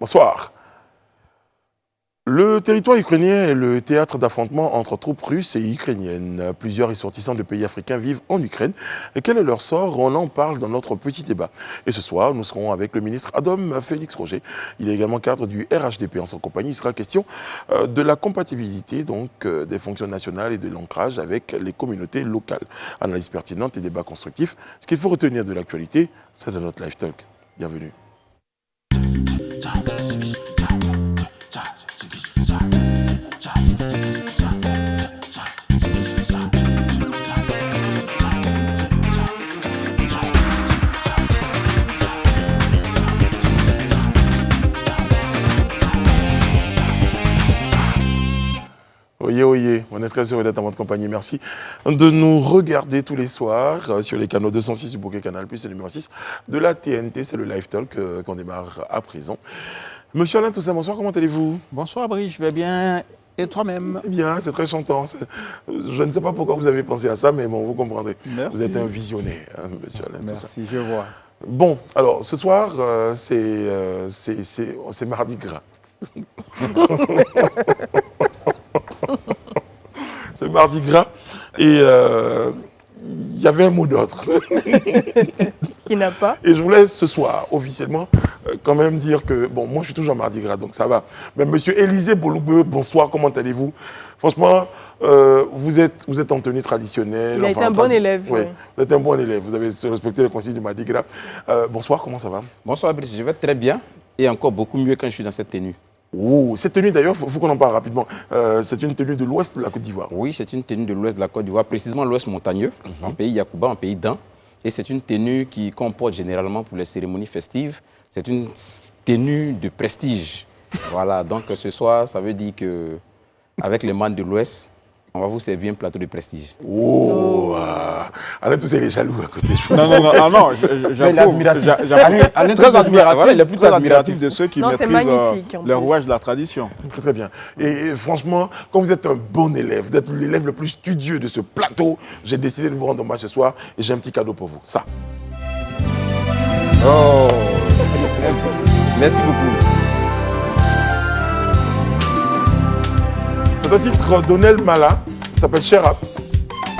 Bonsoir. Le territoire ukrainien est le théâtre d'affrontements entre troupes russes et ukrainiennes. Plusieurs ressortissants de pays africains vivent en Ukraine. Et quel est leur sort? On en parle dans notre petit débat. Et ce soir, nous serons avec le ministre Adam Félix Roger. Il est également cadre du RHDP. En son compagnie, il sera question de la compatibilité des fonctions nationales et de l'ancrage avec les communautés locales. Analyse pertinente et débat constructif. Ce qu'il faut retenir de l'actualité, c'est de notre Live Talk. Bienvenue. Oyez, on est très heureux d'être en votre compagnie. Merci de nous regarder tous les soirs sur les canaux 206 du Bouquet Canal, puis le numéro 6 de la TNT, c'est le Live Talk qu'on démarre à présent. Monsieur Alain Toussaint, bonsoir, comment allez-vous? Bonsoir Brice, je vais bien. Et toi-même? C'est bien, c'est très chantant. Je ne sais pas pourquoi vous avez pensé à ça, mais bon, vous comprendrez. Merci. Vous êtes un visionnaire, hein, monsieur Alain Toussaint. Merci, je vois. Bon, alors ce soir, c'est Mardi Gras. C'est Mardi Gras et il y avait un mot d'ordre. Qui n'a pas. Et je voulais ce soir, officiellement, quand même dire que, bon, moi je suis toujours Mardi Gras, donc ça va. Mais monsieur Élisée Boloubeu, bonsoir, comment allez-vous? Franchement, vous êtes en tenue traditionnelle. Il a été un bon élève. Oui, oui. vous êtes un bon élève, vous avez respecté les consignes du Mardi Gras. Bonsoir, comment ça va? Bonsoir Brice, je vais très bien et encore beaucoup mieux quand je suis dans cette tenue. Oh, cette tenue d'ailleurs, il faut qu'on en parle rapidement. C'est une tenue de l'ouest de la Côte d'Ivoire. Oui, c'est une tenue de l'ouest de la Côte d'Ivoire, précisément l'ouest montagneux, en pays Yacouba, en pays d'An. Et c'est une tenue qui comporte généralement pour les cérémonies festives. C'est une tenue de prestige. Voilà, donc ce soir, ça veut dire qu'avec les membres de l'ouest, on va vous servir un plateau de prestige. Oh, Alain Toussaint, il est jaloux à côté. Non, j'approuve. Très admiratif, voilà, il est plus admiratif de ceux qui Non, c'est maîtrisent magnifique, en les plus. rouages de la tradition. Très, très bien. Et franchement, quand vous êtes un bon élève, vous êtes l'élève le plus studieux de ce plateau, j'ai décidé de vous rendre hommage ce soir et j'ai un petit cadeau pour vous. Ça. Oh, merci beaucoup. C'est un titre d'Onel Mala, ça s'appelle Cher.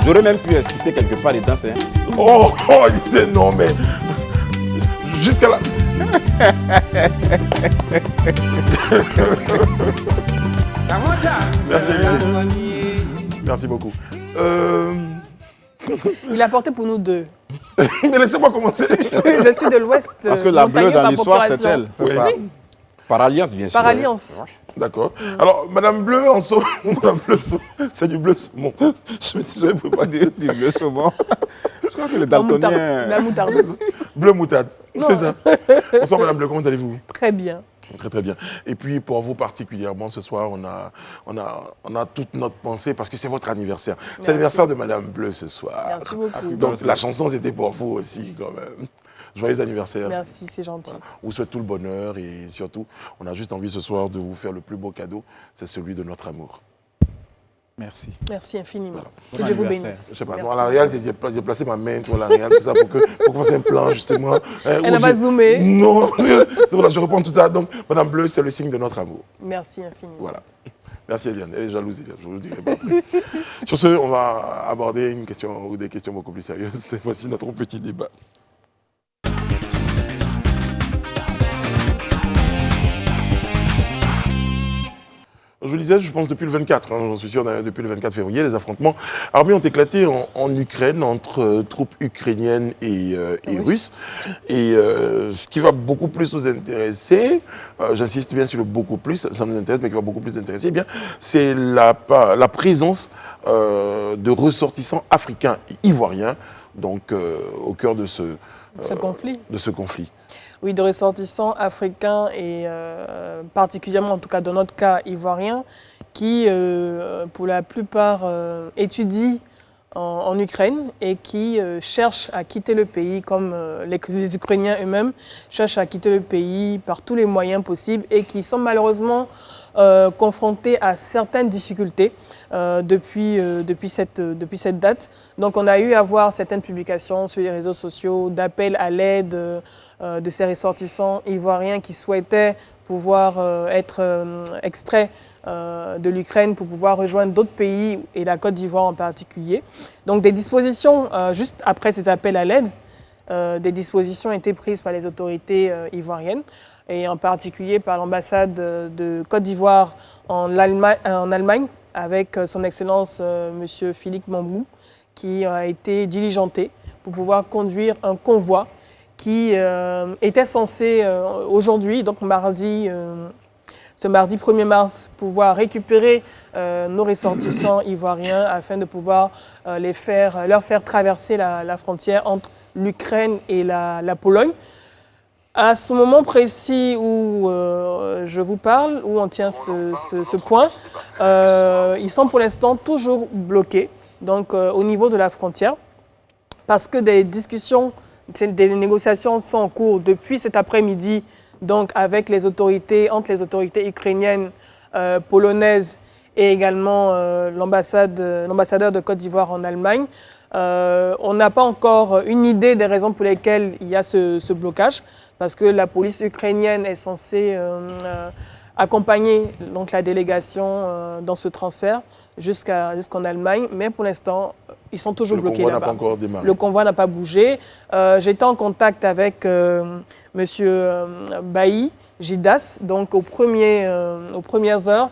J'aurais même pu esquisser quelque part dedans. Oh, il disait non, mais jusqu'à là. Merci, Élisée. Merci beaucoup. Il a porté pour nous deux. Mais laissez-moi commencer. Je suis de l'Ouest. Parce que la bleue dans l'histoire, c'est elle. Oui. Par alliance, bien sûr. Par alliance. D'accord. Alors, Madame Bleu, en saumon, Madame Bleu, c'est du bleu saumon. Je me dis, je ne peux pas dire Du bleu saumon. Je crois que les La daltoniens... moutarde. bleu moutarde. Non. C'est ça. Bonsoir, Madame Bleu, comment allez-vous? Très bien. Très, très bien. Et puis, pour vous particulièrement, ce soir, on a toute notre pensée parce que c'est votre anniversaire. C'est l'anniversaire de Madame Bleu ce soir. Merci beaucoup. Donc, la chanson, c'était pour vous aussi, quand même. Joyeux anniversaire. Merci, c'est gentil. Voilà. On vous souhaite tout le bonheur et surtout, on a juste envie ce soir de vous faire le plus beau cadeau, c'est celui de notre amour. Merci. Merci infiniment. Voilà. Que Dieu vous anniversaire. bénisse. Je sais pas, Merci. dans la réal, j'ai placé ma main sur la réal, tout ça, pour qu'on fasse un plan, justement. Elle n'a pas zoomé. Non, parce que, voilà, je reprends tout ça. Donc, Madame Bleu, c'est le signe de notre amour. Merci infiniment. Voilà. Merci Eliane. Elle est jalouse, Eliane, je vous le dirai pas après. Sur ce, on va aborder une question ou des questions beaucoup plus sérieuses. Voici notre petit débat. Je vous disais, je pense depuis le 24, j'en suis sûr, depuis le 24 février, les affrontements armés ont éclaté en Ukraine entre troupes ukrainiennes et russes. Et ce qui va beaucoup plus nous intéresser, j'insiste bien sur le beaucoup plus, ça nous intéresse, mais qui va beaucoup plus nous intéresser, eh bien, c'est la présence de ressortissants africains et ivoiriens, donc au cœur de ce conflit. Oui, de ressortissants africains et particulièrement, en tout cas dans notre cas, ivoiriens, qui, pour la plupart, étudient en Ukraine et qui cherchent à quitter le pays, comme les Ukrainiens eux-mêmes cherchent à quitter le pays par tous les moyens possibles et qui sont malheureusement confrontés à certaines difficultés depuis cette date. Donc on a eu à voir certaines publications sur les réseaux sociaux d'appels à l'aide de ces ressortissants ivoiriens qui souhaitaient pouvoir être extraits de l'Ukraine pour pouvoir rejoindre d'autres pays et la Côte d'Ivoire en particulier. Donc des dispositions, juste après ces appels à l'aide, des dispositions ont été prises par les autorités ivoiriennes et en particulier par l'ambassade de Côte d'Ivoire en Allemagne avec son Excellence M. Philippe Mambou qui a été diligenté pour pouvoir conduire un convoi qui était censé aujourd'hui, donc ce mardi 1er mars, pouvoir récupérer nos ressortissants ivoiriens afin de pouvoir leur faire traverser la frontière entre l'Ukraine et la Pologne. À ce moment précis où je vous parle, où on tient ce point, ils sont pour l'instant toujours bloqués donc, au niveau de la frontière parce que des discussions, des négociations sont en cours depuis cet après-midi donc avec les autorités, entre les autorités ukrainiennes, polonaises et également l'ambassadeur de Côte d'Ivoire en Allemagne. On n'a pas encore une idée des raisons pour lesquelles il y a ce blocage, parce que la police ukrainienne est censée accompagner donc, la délégation dans ce transfert jusqu'en Allemagne, mais pour l'instant, ils sont toujours bloqués là-bas. Le convoi n'a pas encore démarré. Le convoi n'a pas bougé. J'étais en contact avec M. Bailly Gidas, donc aux premières heures.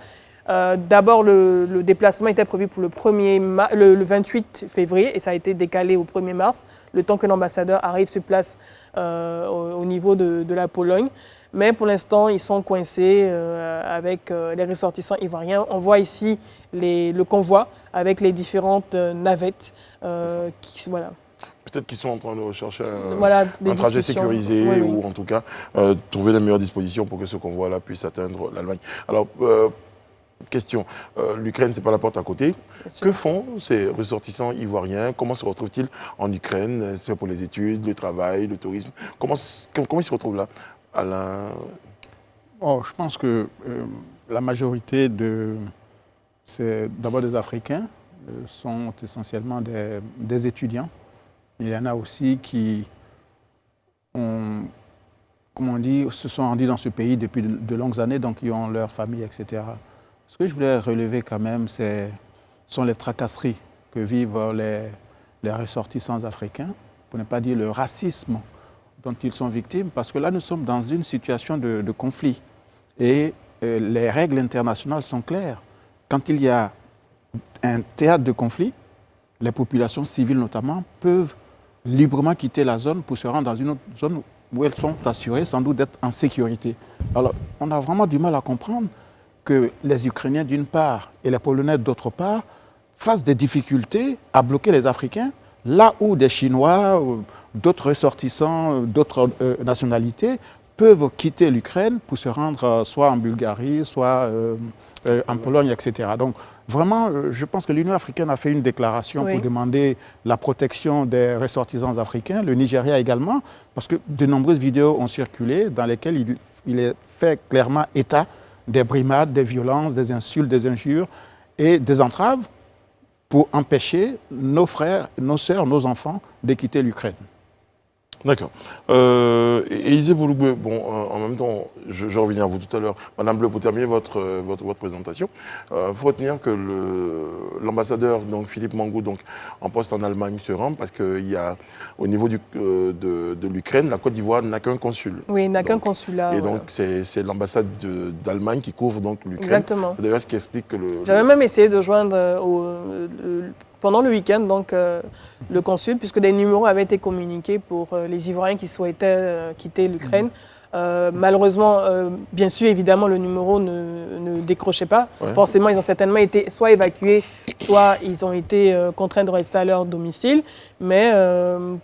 D'abord, le déplacement était prévu pour le 28 février et ça a été décalé au 1er mars, le temps que l'ambassadeur arrive sur place au niveau de la Pologne. Mais pour l'instant, ils sont coincés avec les ressortissants ivoiriens. On voit ici le convoi avec les différentes navettes. Voilà. Peut-être qu'ils sont en train de rechercher un trajet sécurisé oui, ou en tout cas trouver les meilleures dispositions pour que ce convoi-là puisse atteindre l'Allemagne. Alors, question, l'Ukraine, ce n'est pas la porte à côté. Que font ces ressortissants ivoiriens? Comment se retrouvent-ils en Ukraine? Est-ce que pour les études, le travail, le tourisme? Comment ils se retrouvent là, Alain? Je pense que la majorité c'est d'abord des Africains, sont essentiellement des étudiants. Il y en a aussi qui se sont rendus dans ce pays depuis de longues années, donc ils ont leur famille, etc. Ce que je voulais relever quand même, sont les tracasseries que vivent les ressortissants africains, pour ne pas dire le racisme dont ils sont victimes, parce que là, nous sommes dans une situation de conflit. Et les règles internationales sont claires. Quand il y a un théâtre de conflit, les populations civiles notamment peuvent librement quitter la zone pour se rendre dans une autre zone où elles sont assurées sans doute d'être en sécurité. Alors, on a vraiment du mal à comprendre que les Ukrainiens d'une part et les Polonais d'autre part fassent des difficultés à bloquer les Africains, là où des Chinois, d'autres ressortissants, d'autres nationalités peuvent quitter l'Ukraine pour se rendre soit en Bulgarie, soit en Pologne, etc. Donc vraiment, je pense que l'Union africaine a fait une déclaration pour demander la protection des ressortissants africains, le Nigeria également, parce que de nombreuses vidéos ont circulé dans lesquelles il est fait clairement état des brimades, des violences, des insultes, des injures et des entraves pour empêcher nos frères, nos sœurs, nos enfants de quitter l'Ukraine. D'accord. Élisée Bouloubé, en même temps, je vais revenir à vous tout à l'heure. Madame Bleu, pour terminer votre présentation, il faut retenir que l'ambassadeur, donc Philippe Mambou, donc en poste en Allemagne, se rend parce qu'il y a, au niveau de l'Ukraine, la Côte d'Ivoire n'a qu'un consul. Oui, n'a qu'un consulat. Et donc, c'est l'ambassade d'Allemagne qui couvre donc l'Ukraine. Exactement. C'est d'ailleurs ce qui explique que J'avais même essayé de joindre pendant le week-end, donc le consul, puisque des numéros avaient été communiqués pour les Ivoiriens qui souhaitaient quitter l'Ukraine. Malheureusement, bien sûr, évidemment, le numéro ne décrochait pas. Ouais. Forcément, ils ont certainement été soit évacués, soit ils ont été contraints de rester à leur domicile. Mais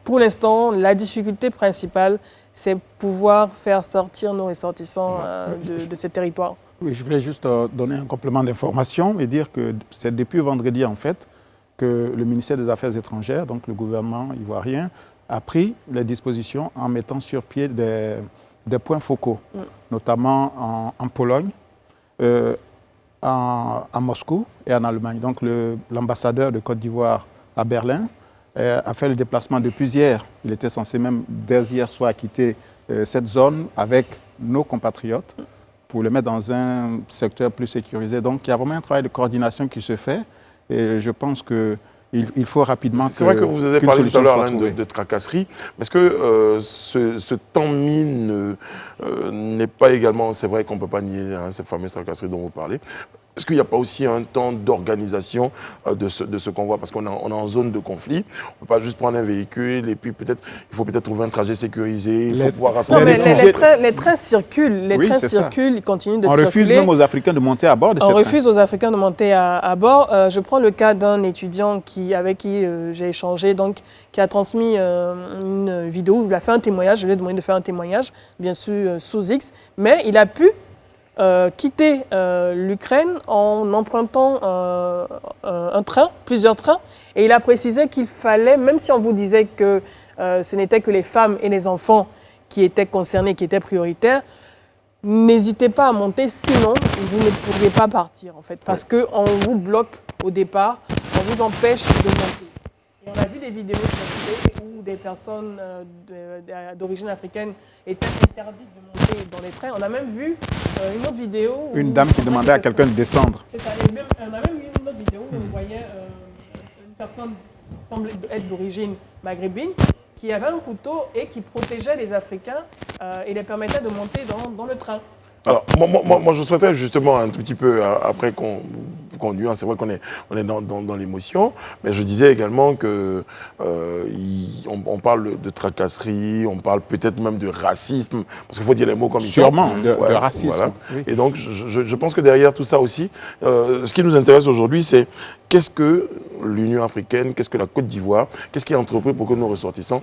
pour l'instant, la difficulté principale, c'est pouvoir faire sortir nos ressortissants de ces territoires. Oui, je voulais juste donner un complément d'information et dire que c'est depuis vendredi, en fait, que le ministère des Affaires étrangères, donc le gouvernement ivoirien, a pris les dispositions en mettant sur pied des points focaux, notamment en Pologne, à Moscou et en Allemagne. Donc l'ambassadeur de Côte d'Ivoire à Berlin a fait le déplacement depuis hier. Il était censé même dès hier soir quitter cette zone avec nos compatriotes pour le mettre dans un secteur plus sécurisé. Donc, il y a vraiment un travail de coordination qui se fait et je pense qu'il faut rapidement C'est vrai que vous avez parlé tout à l'heure de tracasserie. Est-ce que ce temps mine n'est pas également, c'est vrai qu'on ne peut pas nier ces fameuses tracasseries dont vous parlez, est-ce qu'il n'y a pas aussi un temps d'organisation de ce convoi? Parce qu'on est en zone de conflit, on ne peut pas juste prendre un véhicule et puis peut-être il faut peut-être trouver un trajet sécurisé, il faut pouvoir rassembler. Non, mais les trains circulent, ils continuent de circuler. On refuse même aux Africains de monter à bord de ces trains. On refuse aux Africains de monter à bord. Je prends le cas d'un étudiant avec qui j'ai échangé, donc, qui a transmis une vidéo, il a fait un témoignage, je lui ai demandé de faire un témoignage, bien sûr sous X, mais il a pu quitter l'Ukraine en empruntant un train, plusieurs trains, et il a précisé qu'il fallait, même si on vous disait que ce n'était que les femmes et les enfants qui étaient concernés, qui étaient prioritaires, n'hésitez pas à monter, sinon vous ne pourriez pas partir en fait, parce qu'on vous bloque au départ, on vous empêche de monter. Et on a vu des vidéos circuler où des personnes d'origine africaine étaient interdites de monter dans les trains. On a même vu une autre vidéo. Une dame qui demandait à quelqu'un de descendre. C'est ça. On a même vu une autre vidéo où on voyait une personne qui semblait être d'origine maghrébine qui avait un couteau et qui protégeait les Africains et les permettait de monter dans le train. Alors, moi, je souhaiterais justement un tout petit peu, après qu'on nuance, c'est vrai qu'on est dans l'émotion, mais je disais également que on parle de tracasserie, on parle peut-être même de racisme, parce qu'il faut dire les mots comme ils sont. Sûrement, de racisme. Voilà. Oui. Et donc, je pense que derrière tout ça aussi, ce qui nous intéresse aujourd'hui, c'est qu'est-ce que l'Union africaine, qu'est-ce que la Côte d'Ivoire, qu'est-ce qui est entrepris pour que nos ressortissants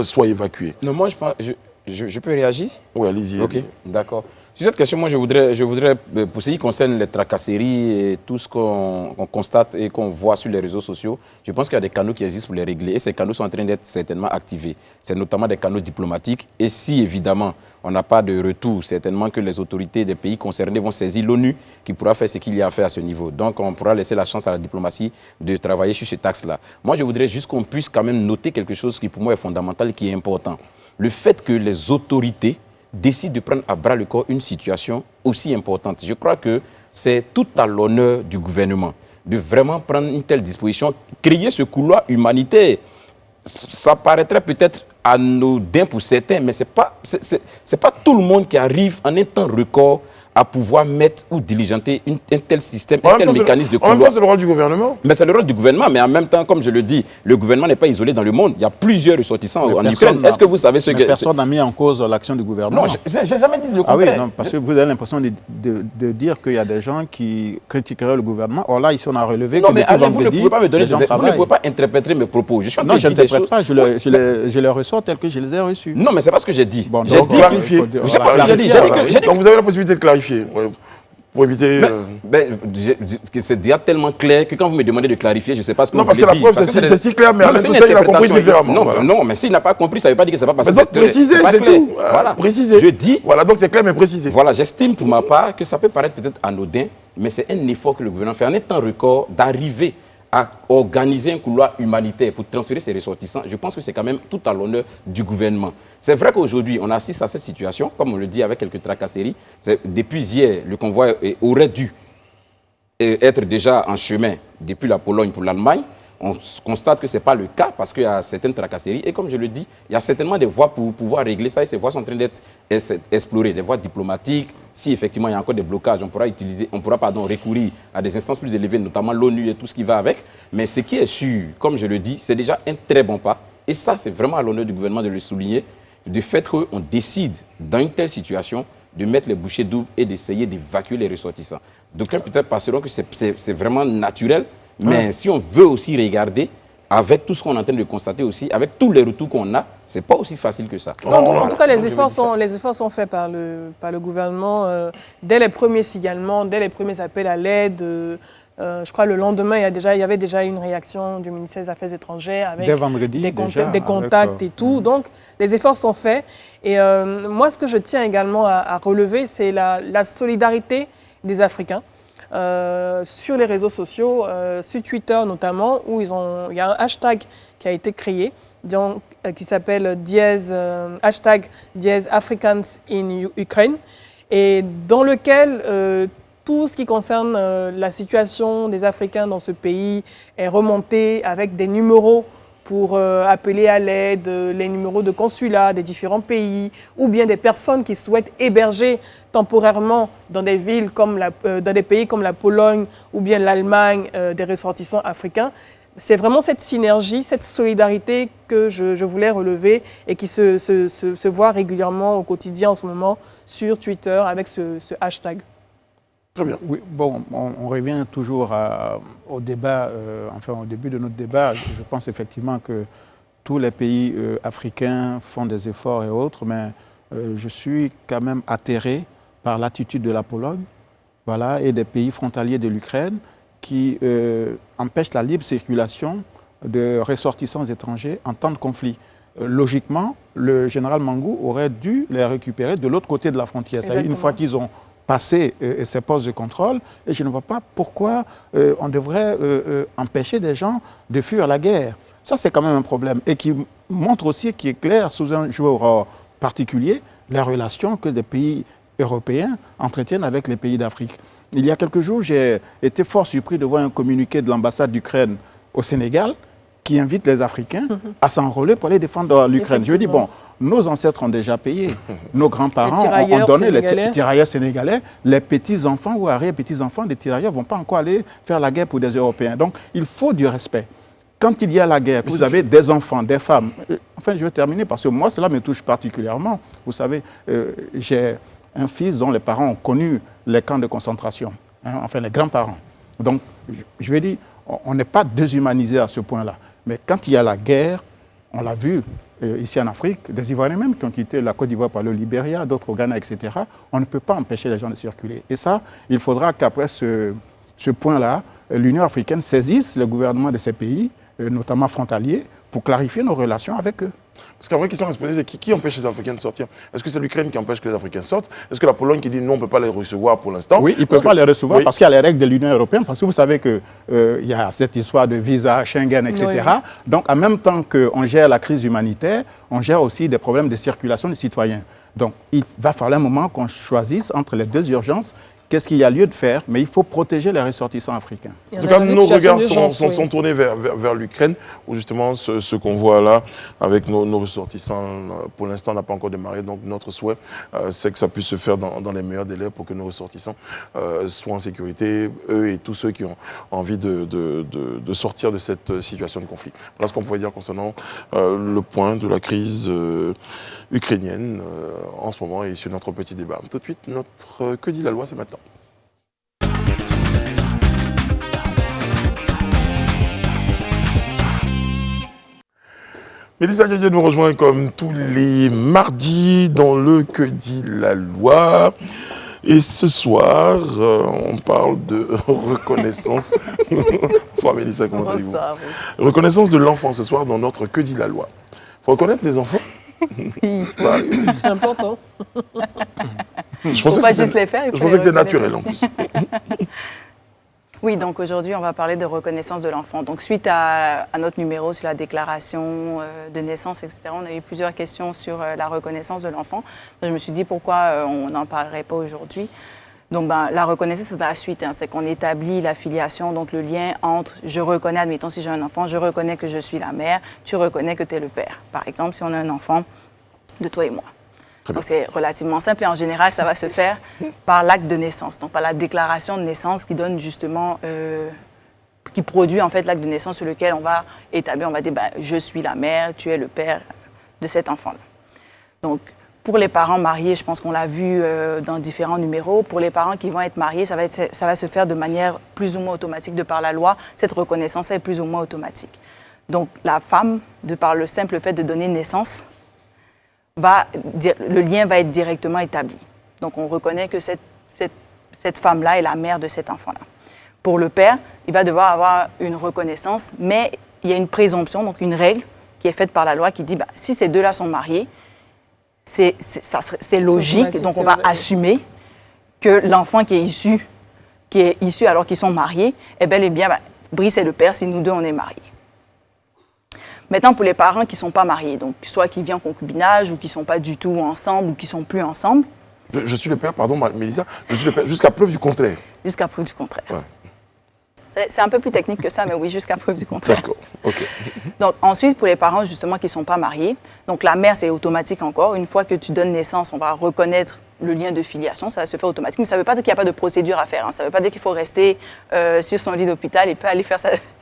soient évacués? Non, moi, je peux réagir? Oui, allez-y. Ok, d'accord. Sur cette question, moi, je voudrais, pour ce qui concerne les tracasseries et tout ce qu'on constate et qu'on voit sur les réseaux sociaux, je pense qu'il y a des canaux qui existent pour les régler et ces canaux sont en train d'être certainement activés. C'est notamment des canaux diplomatiques et si, évidemment, on n'a pas de retour, certainement que les autorités des pays concernés vont saisir l'ONU qui pourra faire ce qu'il y a à faire à ce niveau. Donc, on pourra laisser la chance à la diplomatie de travailler sur cet axe-là. Moi, je voudrais juste qu'on puisse quand même noter quelque chose qui, pour moi, est fondamental et qui est important. Le fait que les autorités décide de prendre à bras le corps une situation aussi importante. Je crois que c'est tout à l'honneur du gouvernement de vraiment prendre une telle disposition, créer ce couloir humanitaire. Ça paraîtrait peut-être anodin pour certains, mais ce n'est pas tout le monde qui arrive en un temps record à pouvoir mettre ou diligenter un tel système, un tel mécanisme de couloir. En même temps, c'est le rôle du gouvernement. Mais c'est le rôle du gouvernement, mais en même temps, comme je le dis, le gouvernement n'est pas isolé dans le monde. Il y a plusieurs ressortissants en Ukraine. Est-ce que vous savez ce que... Personne n'a mis en cause l'action du gouvernement. Non, je n'ai jamais dit le contraire. Ah oui, non, parce que vous avez l'impression de dire qu'il y a des gens qui critiqueraient le gouvernement. Or là, ici, on a relevé que depuis vendredi, vous ne pouvez pas me donner vous ne pouvez pas interpréter mes propos. Je n'interprète pas, je les ressors tels que je les ai reçus. Non, mais ce n'est pas ce que j'ai dit. Bon, j'ai dit clarifier. Donc vous avez la possibilité de clarifier. Pour éviter... c'est déjà tellement clair que quand vous me demandez de clarifier, je ne sais pas ce que vous voulez dire. Non, parce que la preuve, c'est si clair, mais en même temps, il a compris différemment. Non, mais s'il n'a pas compris, ça ne veut pas dire que ce n'est pas passé. Mais donc, préciser, c'est tout. Voilà, préciser. Je dis... Voilà, donc c'est clair, mais préciser. Voilà, j'estime pour ma part que ça peut paraître peut-être anodin, mais c'est un effort que le gouvernement fait en un temps record d'arriver à organiser un couloir humanitaire pour transférer ses ressortissants. Je pense que c'est quand même tout à l'honneur du gouvernement. C'est vrai qu'aujourd'hui, on assiste à cette situation, comme on le dit, avec quelques tracasseries. Depuis hier, le convoi aurait dû être déjà en chemin depuis la Pologne pour l'Allemagne. On constate que ce n'est pas le cas parce qu'il y a certaines tracasseries. Et comme je le dis, il y a certainement des voies pour pouvoir régler ça et ces voies sont en train d'être explorées, des voies diplomatiques. Si effectivement il y a encore des blocages, on pourra recourir à des instances plus élevées, notamment l'ONU et tout ce qui va avec. Mais ce qui est sûr, comme je le dis, c'est déjà un très bon pas. Et ça, c'est vraiment à l'honneur du gouvernement de le souligner, du fait qu'on décide, dans une telle situation, de mettre les bouchées doubles et d'essayer d'évacuer les ressortissants. D'aucuns peut-être penseront que c'est vraiment naturel, mais si on veut aussi regarder, avec tout ce qu'on est en train de constater aussi, avec tous les retours qu'on a, ce n'est pas aussi facile que ça. En tout cas, les efforts sont faits par le gouvernement. Dès les premiers signalements, dès les premiers appels à l'aide, je crois le lendemain, il y avait déjà une réaction du ministère des Affaires étrangères avec des contacts et tout. Donc, les efforts sont faits. Et moi, ce que je tiens également à relever, c'est la solidarité des Africains. Sur les réseaux sociaux, sur Twitter notamment, où il y a un hashtag qui a été créé qui s'appelle hashtag dièse Africans in Ukraine, et dans lequel tout ce qui concerne la situation des Africains dans ce pays est remonté avec des numéros pour appeler à l'aide, les numéros de consulat des différents pays, ou bien des personnes qui souhaitent héberger temporairement dans des villes dans des pays comme la Pologne ou bien l'Allemagne des ressortissants africains. C'est vraiment cette synergie, cette solidarité que je voulais relever et qui se voit régulièrement au quotidien en ce moment sur Twitter avec ce hashtag. Très bien. Oui, bon, on revient toujours au débat, au début de notre débat. Je pense effectivement que tous les pays africains font des efforts et autres, mais je suis quand même atterré par l'attitude de la Pologne, voilà, et des pays frontaliers de l'Ukraine qui empêchent la libre circulation de ressortissants étrangers en temps de conflit. Logiquement, le général Mangou aurait dû les récupérer de l'autre côté de la frontière. C'est-à-dire une fois qu'ils ont passé ces postes de contrôle, et je ne vois pas pourquoi on devrait empêcher des gens de fuir la guerre. Ça, c'est quand même un problème, et qui montre aussi, qui est clair, sous un jour particulier, la relation que des pays européens entretiennent avec les pays d'Afrique. Il y a quelques jours, j'ai été fort surpris de voir un communiqué de l'ambassade d'Ukraine au Sénégal qui invite les Africains à s'enrôler pour aller défendre l'Ukraine. Je dis, bon, nos ancêtres ont déjà payé, nos grands-parents ont donné les tirailleurs sénégalais, les petits-enfants ou arrière-petits-enfants des tirailleurs ne vont pas encore aller faire la guerre pour des Européens. Donc, il faut du respect. Quand il y a la guerre, vous avez des enfants, des femmes. Enfin, je vais terminer parce que moi, cela me touche particulièrement. Vous savez, j'ai un fils dont les parents ont connu les camps de concentration, enfin les grands-parents. Donc, je vais dire, on n'est pas déshumanisé à ce point-là. Mais quand il y a la guerre, on l'a vu ici en Afrique, des Ivoiriens même qui ont quitté la Côte d'Ivoire par le Libéria, d'autres au Ghana, etc., on ne peut pas empêcher les gens de circuler. Et ça, il faudra qu'après ce point-là, l'Union africaine saisisse le gouvernement de ces pays, notamment frontaliers, pour clarifier nos relations avec eux. Parce qu'en vraie question à se poser, c'est qui empêche les Africains de sortir? Est-ce que c'est l'Ukraine qui empêche que les Africains sortent? Est-ce que la Pologne qui dit non, on ne peut pas les recevoir pour l'instant? Oui, ils ne peuvent pas les recevoir parce qu'il y a les règles de l'Union européenne, parce que vous savez qu'il y a cette histoire de visa, Schengen, etc. Oui. Donc, en même temps qu'on gère la crise humanitaire, on gère aussi des problèmes de circulation des citoyens. Donc, il va falloir un moment qu'on choisisse entre les deux urgences. Qu'est-ce qu'il y a lieu de faire? Mais il faut protéger les ressortissants africains. En tout cas, nos regards sont tournés vers l'Ukraine, où justement ce qu'on voit là, avec nos ressortissants, pour l'instant, n'a pas encore démarré. Donc notre souhait, c'est que ça puisse se faire dans les meilleurs délais pour que nos ressortissants soient en sécurité, eux et tous ceux qui ont envie de sortir de cette situation de conflit. Voilà ce qu'on pouvait dire concernant le point de la crise ukrainienne en ce moment et sur notre petit débat. Tout de suite, notre Que dit la loi, c'est maintenant. Mélissa Diodier nous rejoint comme tous les mardis dans le Que dit la loi. Et ce soir, on parle de reconnaissance. Bonsoir Mélissa, comment allez-vous? Reconnaissance de l'enfant ce soir dans notre Que dit la loi. Il faut reconnaître les enfants. C'est important. Je pensais que c'était naturel en plus. Oui, donc aujourd'hui, on va parler de reconnaissance de l'enfant. Donc suite à notre numéro sur la déclaration de naissance, etc., on a eu plusieurs questions sur la reconnaissance de l'enfant. Je me suis dit pourquoi on n'en parlerait pas aujourd'hui. Donc la reconnaissance, c'est la suite. C'est qu'on établit la filiation, donc le lien entre je reconnais, admettons si j'ai un enfant, je reconnais que je suis la mère, tu reconnais que tu es le père. Par exemple, si on a un enfant de toi et moi. Donc c'est relativement simple et en général, ça va se faire par l'acte de naissance, donc par la déclaration de naissance qui donne justement, qui produit en fait l'acte de naissance sur lequel on va établir, on va dire, je suis la mère, tu es le père de cet enfant-là. Donc pour les parents mariés, je pense qu'on l'a vu dans différents numéros, pour les parents qui vont être mariés, ça va se faire de manière plus ou moins automatique de par la loi, cette reconnaissance est plus ou moins automatique. Donc la femme, de par le simple fait de donner naissance, le lien va être directement établi. Donc, on reconnaît que cette femme-là est la mère de cet enfant-là. Pour le père, il va devoir avoir une reconnaissance, mais il y a une présomption, donc une règle qui est faite par la loi qui dit si ces deux-là sont mariés, c'est logique, donc on va assumer que l'enfant qui est issu alors qu'ils sont mariés, eh bien, Brice est le père si nous deux on est mariés. Maintenant, pour les parents qui ne sont pas mariés, donc soit qui vivent en concubinage ou qui ne sont pas du tout ensemble ou qui ne sont plus ensemble. Je suis le père, pardon Mélissa, je suis le père jusqu'à preuve du contraire. Jusqu'à preuve du contraire. Ouais. C'est un peu plus technique que ça, mais oui, jusqu'à preuve du contraire. D'accord, ok. Donc ensuite, pour les parents justement qui ne sont pas mariés, donc la mère, c'est automatique encore. Une fois que tu donnes naissance, on va reconnaître le lien de filiation, ça va se faire automatiquement. Mais ça ne veut pas dire qu'il n'y a pas de procédure à faire. Hein. Ça ne veut pas dire qu'il faut rester sur son lit d'hôpital et puis aller faire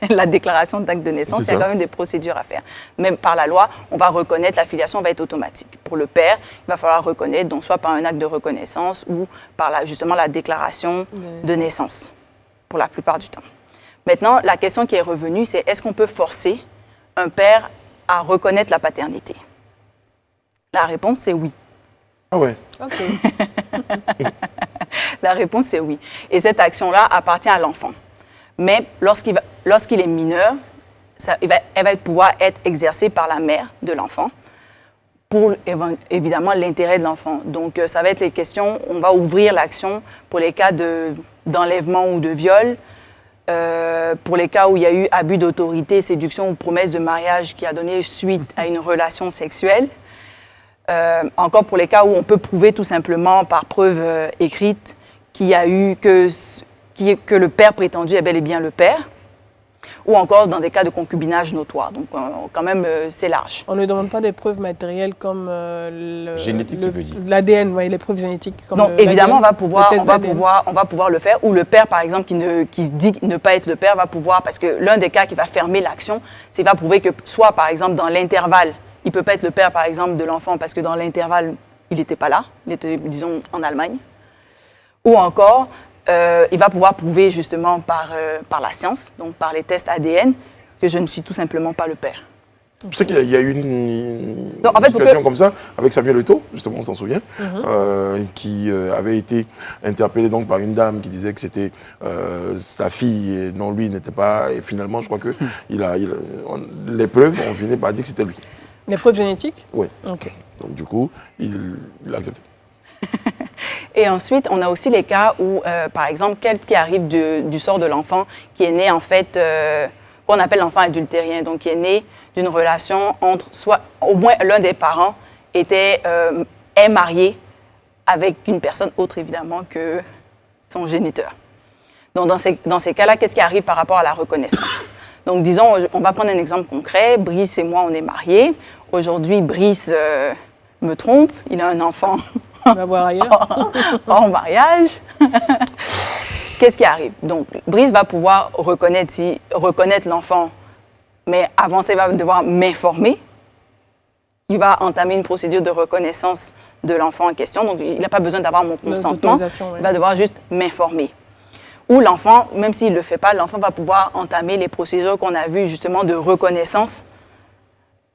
la déclaration d'acte de naissance. Il y a quand même des procédures à faire. Même par la loi, on va reconnaître, la filiation va être automatique. Pour le père, il va falloir reconnaître, donc soit par un acte de reconnaissance ou par justement la déclaration de naissance, pour la plupart du temps. Maintenant, la question qui est revenue, c'est est-ce qu'on peut forcer un père à reconnaître la paternité? La réponse, c'est oui. Ah ouais. Ok. La réponse, c'est oui. Et cette action-là appartient à l'enfant. Mais lorsqu'il est mineur, elle va pouvoir être exercée par la mère de l'enfant pour évidemment l'intérêt de l'enfant. Donc, ça va être les questions, on va ouvrir l'action pour les cas d'enlèvement ou de viol, pour les cas où il y a eu abus d'autorité, séduction ou promesse de mariage qui a donné suite à une relation sexuelle. Encore pour les cas où on peut prouver tout simplement par preuve écrite qu'il y a eu que le père prétendu est bel et bien le père, ou encore dans des cas de concubinage notoire. Donc quand même, c'est large. On ne demande pas des preuves matérielles comme génétique, tu veux dire. L'ADN, oui, les preuves génétiques. Comme donc évidemment, on va pouvoir le faire, ou le père, par exemple, qui dit ne pas être le père, va pouvoir, parce que l'un des cas qui va fermer l'action, c'est qu'il va prouver que soit, par exemple, dans l'intervalle, il ne peut pas être le père, par exemple, de l'enfant parce que dans l'intervalle, il n'était pas là, il était, disons, en Allemagne. Ou encore, il va pouvoir prouver justement par la science, donc par les tests ADN, que je ne suis tout simplement pas le père. Je sais qu'il y a eu une situation comme ça avec Samuel Eto'o, justement, on s'en souvient, qui avait été interpellé donc par une dame qui disait que c'était sa fille et non lui n'était pas. Et finalement, je crois que les preuves ont fini par dire que c'était lui. Les preuves génétiques? Oui. Ok. Donc du coup, il a accepté. Et ensuite, on a aussi les cas où, par exemple, quel qui arrive du sort de l'enfant qui est né, en fait, qu'on appelle l'enfant adultérien, donc qui est né d'une relation entre, soit au moins l'un des parents est marié avec une personne autre, évidemment, que son géniteur. Donc, dans ces cas-là, qu'est-ce qui arrive par rapport à la reconnaissance? Donc, disons, on va prendre un exemple concret. Brice et moi, on est mariés. Aujourd'hui, Brice me trompe. Il a un enfant On va voir ailleurs. en mariage. Qu'est-ce qui arrive? Donc, Brice va pouvoir reconnaître l'enfant, mais avant ça, il va devoir m'informer. Il va entamer une procédure de reconnaissance de l'enfant en question. Donc, il n'a pas besoin d'avoir mon consentement. Il va devoir juste m'informer. Ou l'enfant, même s'il ne le fait pas, l'enfant va pouvoir entamer les procédures qu'on a vues justement de reconnaissance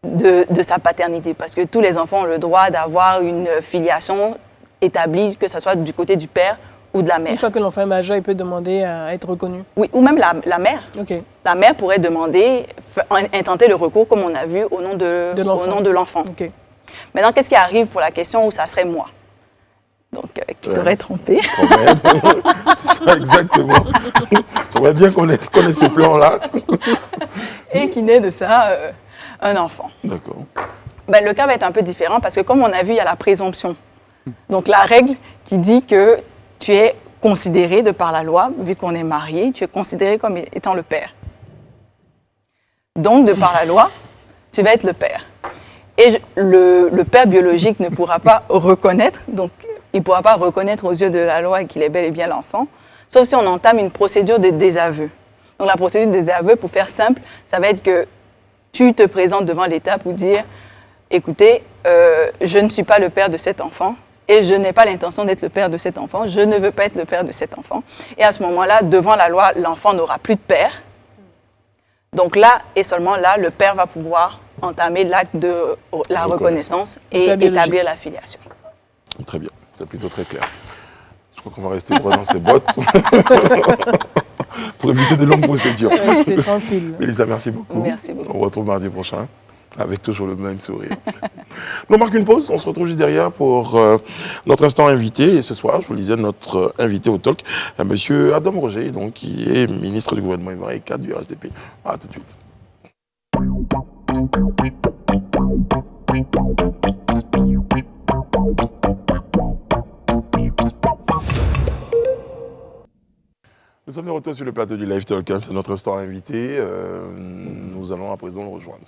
de sa paternité. Parce que tous les enfants ont le droit d'avoir une filiation établie, que ce soit du côté du père ou de la mère. Une fois que l'enfant est majeur, il peut demander à être reconnu. Oui, ou même la mère. Okay. La mère pourrait demander, intenter le recours, comme on a vu, au nom de l'enfant. Okay. Maintenant, qu'est-ce qui arrive pour la question où ça serait moi? Donc, qui t'aurait trompé. C'est ça, exactement. J'aimerais bien qu'on ait ce plan-là. Et qui naît de ça un enfant. D'accord. Ben, le cas va être un peu différent parce que, comme on a vu, il y a la présomption. Donc, la règle qui dit que tu es considéré, de par la loi, vu qu'on est marié, tu es considéré comme étant le père. Donc, de par la loi, tu vas être le père. Et le père biologique ne pourra pas reconnaître, donc il ne pourra pas reconnaître aux yeux de la loi qu'il est bel et bien l'enfant, sauf si on entame une procédure de désaveu. Donc la procédure de désaveu, pour faire simple, ça va être que tu te présentes devant l'État pour dire « Écoutez, je ne suis pas le père de cet enfant et je n'ai pas l'intention d'être le père de cet enfant, je ne veux pas être le père de cet enfant. » Et à ce moment-là, devant la loi, l'enfant n'aura plus de père. Donc là, et seulement là, le père va pouvoir entamer l'acte de la reconnaissance et établir la filiation. Très bien. C'est plutôt très clair. Je crois qu'on va rester droit dans ses bottes pour éviter de longues procédures. T'es tranquille. Mélissa, merci beaucoup. Merci beaucoup. On se retrouve mardi prochain avec toujours le même sourire. On marque une pause, on se retrouve juste derrière pour notre instant invité. Et ce soir, je vous le disais, notre invité au talk, M. Adam Roger, donc, qui est ministre du gouvernement ivoirien et cadre du RHDP. À tout de suite. Nous sommes de retour sur le plateau du Live Talk, c'est notre instant invité. Nous allons à présent le rejoindre.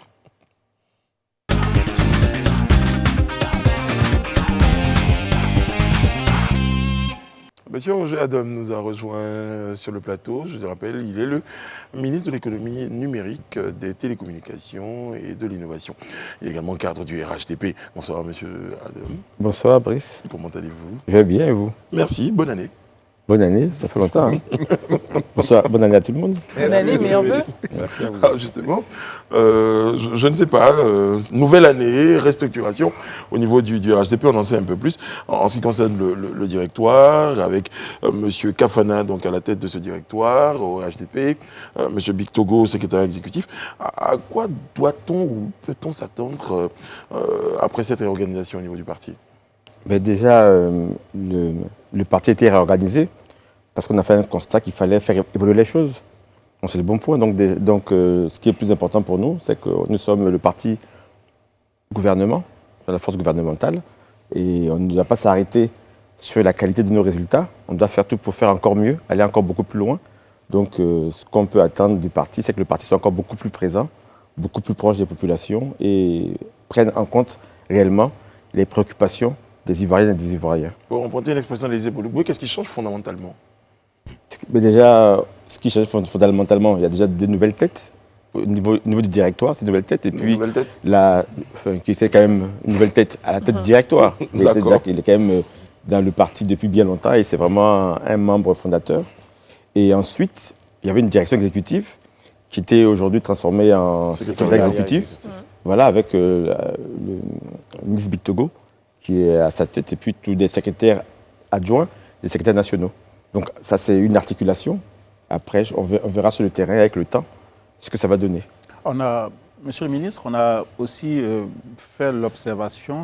Monsieur Roger Adam nous a rejoint sur le plateau. Je le rappelle, il est le ministre de l'économie numérique, des télécommunications et de l'innovation. Il est également cadre du RHDP. Bonsoir, monsieur Adam. Bonsoir, Brice. Comment allez-vous? Je vais bien, et vous? Merci, bonne année. Bonne année, ça fait longtemps. Hein. Bonsoir, bonne année à tout le monde. Bonne année, meilleurs vœux. Merci à vous. Ah, justement, je ne sais pas, nouvelle année, restructuration au niveau du RHDP, on en sait un peu plus. En ce qui concerne le directoire, avec monsieur Kafana donc à la tête de ce directoire au RHDP, monsieur Big Togo, secrétaire exécutif. À quoi doit-on ou peut-on s'attendre après cette réorganisation au niveau du parti? Mais déjà, le parti a été réorganisé parce qu'on a fait un constat qu'il fallait faire évoluer les choses. Donc c'est le bon point. Donc, ce qui est le plus important pour nous, c'est que nous sommes le parti gouvernement, la force gouvernementale, et on ne doit pas s'arrêter sur la qualité de nos résultats. On doit faire tout pour faire encore mieux, aller encore beaucoup plus loin. Donc ce qu'on peut attendre du parti, c'est que le parti soit encore beaucoup plus présent, beaucoup plus proche des populations et prenne en compte réellement les préoccupations des Ivoiriennes et des Ivoiriens. Pour emprunter une expression des Eboulugbo, qu'est-ce qui change fondamentalement? Mais déjà, ce qui change fondamentalement, il y a déjà de nouvelles têtes. Au niveau du directoire, c'est une nouvelle tête. Et puis, Nouvelle tête? qui c'est quand même une nouvelle tête à la tête du directoire. Il est quand même dans le parti depuis bien longtemps et c'est vraiment un membre fondateur. Et ensuite, il y avait une direction exécutive qui était aujourd'hui transformée en secrétaire exécutif. Voilà, avec le ministre Big Togo, qui est à sa tête, et puis tous des secrétaires adjoints, des secrétaires nationaux. Donc ça, c'est une articulation. Après, on verra sur le terrain avec le temps ce que ça va donner. Monsieur le ministre, on a aussi fait l'observation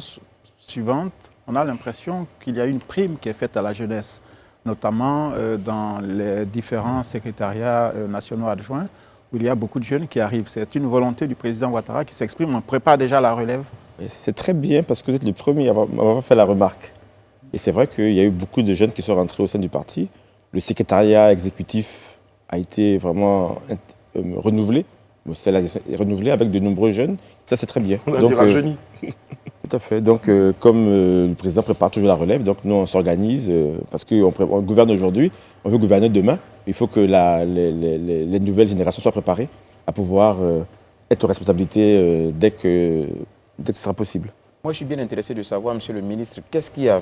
suivante. On a l'impression qu'il y a une prime qui est faite à la jeunesse, notamment dans les différents secrétariats nationaux adjoints, où il y a beaucoup de jeunes qui arrivent. C'est une volonté du président Ouattara qui s'exprime. On prépare déjà la relève. C'est très bien parce que vous êtes le premier à avoir fait la remarque. Et c'est vrai qu'il y a eu beaucoup de jeunes qui sont rentrés au sein du parti. Le secrétariat exécutif a été vraiment renouvelé. C'est renouvelé avec de nombreux jeunes. Ça, c'est très bien. On a dit rajeuni. Tout à fait. Donc, comme le président prépare toujours la relève, donc nous, on s'organise parce qu'on gouverne aujourd'hui, on veut gouverner demain. Il faut que les nouvelles générations soient préparées à pouvoir être aux responsabilités dès que ce sera possible. Moi, je suis bien intéressé de savoir, monsieur le ministre, qu'est-ce qui a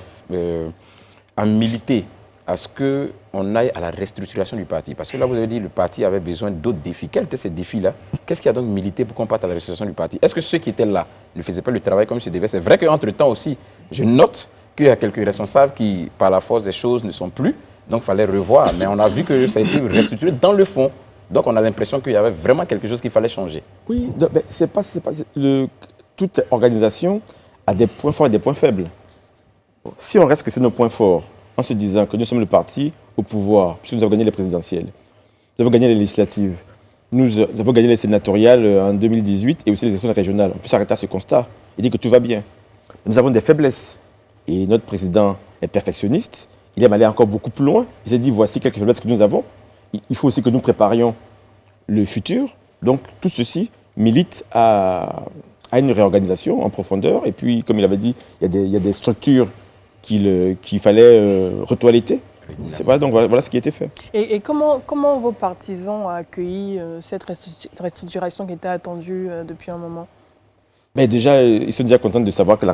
milité à ce qu'on aille à la restructuration du parti? Parce que là, vous avez dit que le parti avait besoin d'autres défis. Quels étaient ces défis-là? Qu'est-ce qui a donc milité pour qu'on parte à la restructuration du parti? Est-ce que ceux qui étaient là ne faisaient pas le travail comme se devait? C'est vrai qu'entre-temps aussi, je note qu'il y a quelques responsables qui, par la force des choses, ne sont plus. Donc, il fallait revoir. Mais on a vu que ça a été restructuré dans le fond. Donc, on a l'impression qu'il y avait vraiment quelque chose qu'il fallait changer. Oui, toute organisation a des points forts et des points faibles. Si on reste que c'est nos points forts, en se disant que nous sommes le parti au pouvoir, puisque nous avons gagné les présidentielles, nous avons gagné les législatives, nous avons gagné les sénatoriales en 2018 et aussi les élections régionales. On peut s'arrêter à ce constat et dire que tout va bien. Nous avons des faiblesses. Et notre président est perfectionniste. Il aime aller encore beaucoup plus loin. Il s'est dit, voici quelques faiblesses que nous avons. Il faut aussi que nous préparions le futur. Donc tout ceci milite à une réorganisation en profondeur. Et puis, comme il avait dit, il y a des structures qu'il fallait retoiletter. Donc voilà ce qui a été fait. Et comment vos partisans ont accueilli cette restructuration qui était attendue depuis un moment? Mais déjà, ils sont déjà contents de savoir que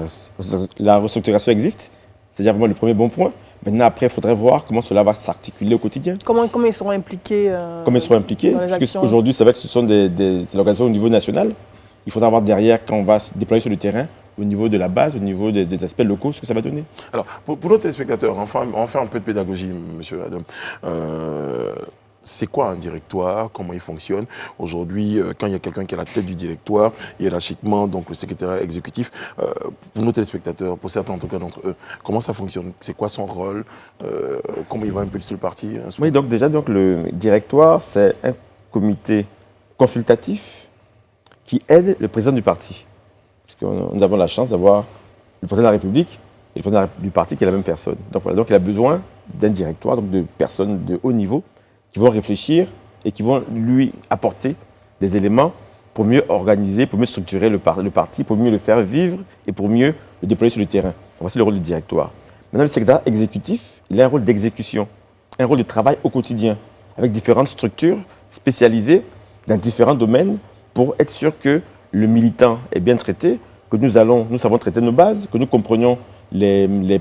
la restructuration existe. C'est déjà vraiment le premier bon point. Maintenant, après, il faudrait voir comment cela va s'articuler au quotidien. Comment ils seront impliqués Comment ils seront impliqués? Parce qu'aujourd'hui, c'est vrai que c'est l'organisation au niveau national. Il faudra voir derrière, quand on va se déployer sur le terrain, au niveau de la base, au niveau des aspects locaux, ce que ça va donner. Alors, pour nos téléspectateurs, on fait un peu de pédagogie, monsieur Adam. C'est quoi un directoire? Comment il fonctionne? Aujourd'hui, quand il y a quelqu'un qui est à la tête du directoire, hiérarchiquement, donc le secrétaire exécutif, pour nos téléspectateurs, pour certains en tout cas d'entre eux, comment ça fonctionne? C'est quoi son rôle? Comment il va impulser le parti? Oui, donc le directoire, c'est un comité consultatif qui aide le président du parti. Parce que nous avons la chance d'avoir le président de la République et le président du parti qui est la même personne. Donc voilà, donc il a besoin d'un directoire, donc de personnes de haut niveau qui vont réfléchir et qui vont lui apporter des éléments pour mieux organiser, pour mieux structurer le parti, pour mieux le faire vivre et pour mieux le déployer sur le terrain. Voici le rôle du directoire. Maintenant, le secrétaire exécutif, il a un rôle d'exécution, un rôle de travail au quotidien, avec différentes structures spécialisées dans différents domaines pour être sûr que le militant est bien traité, que nous savons traiter nos bases, que nous comprenions les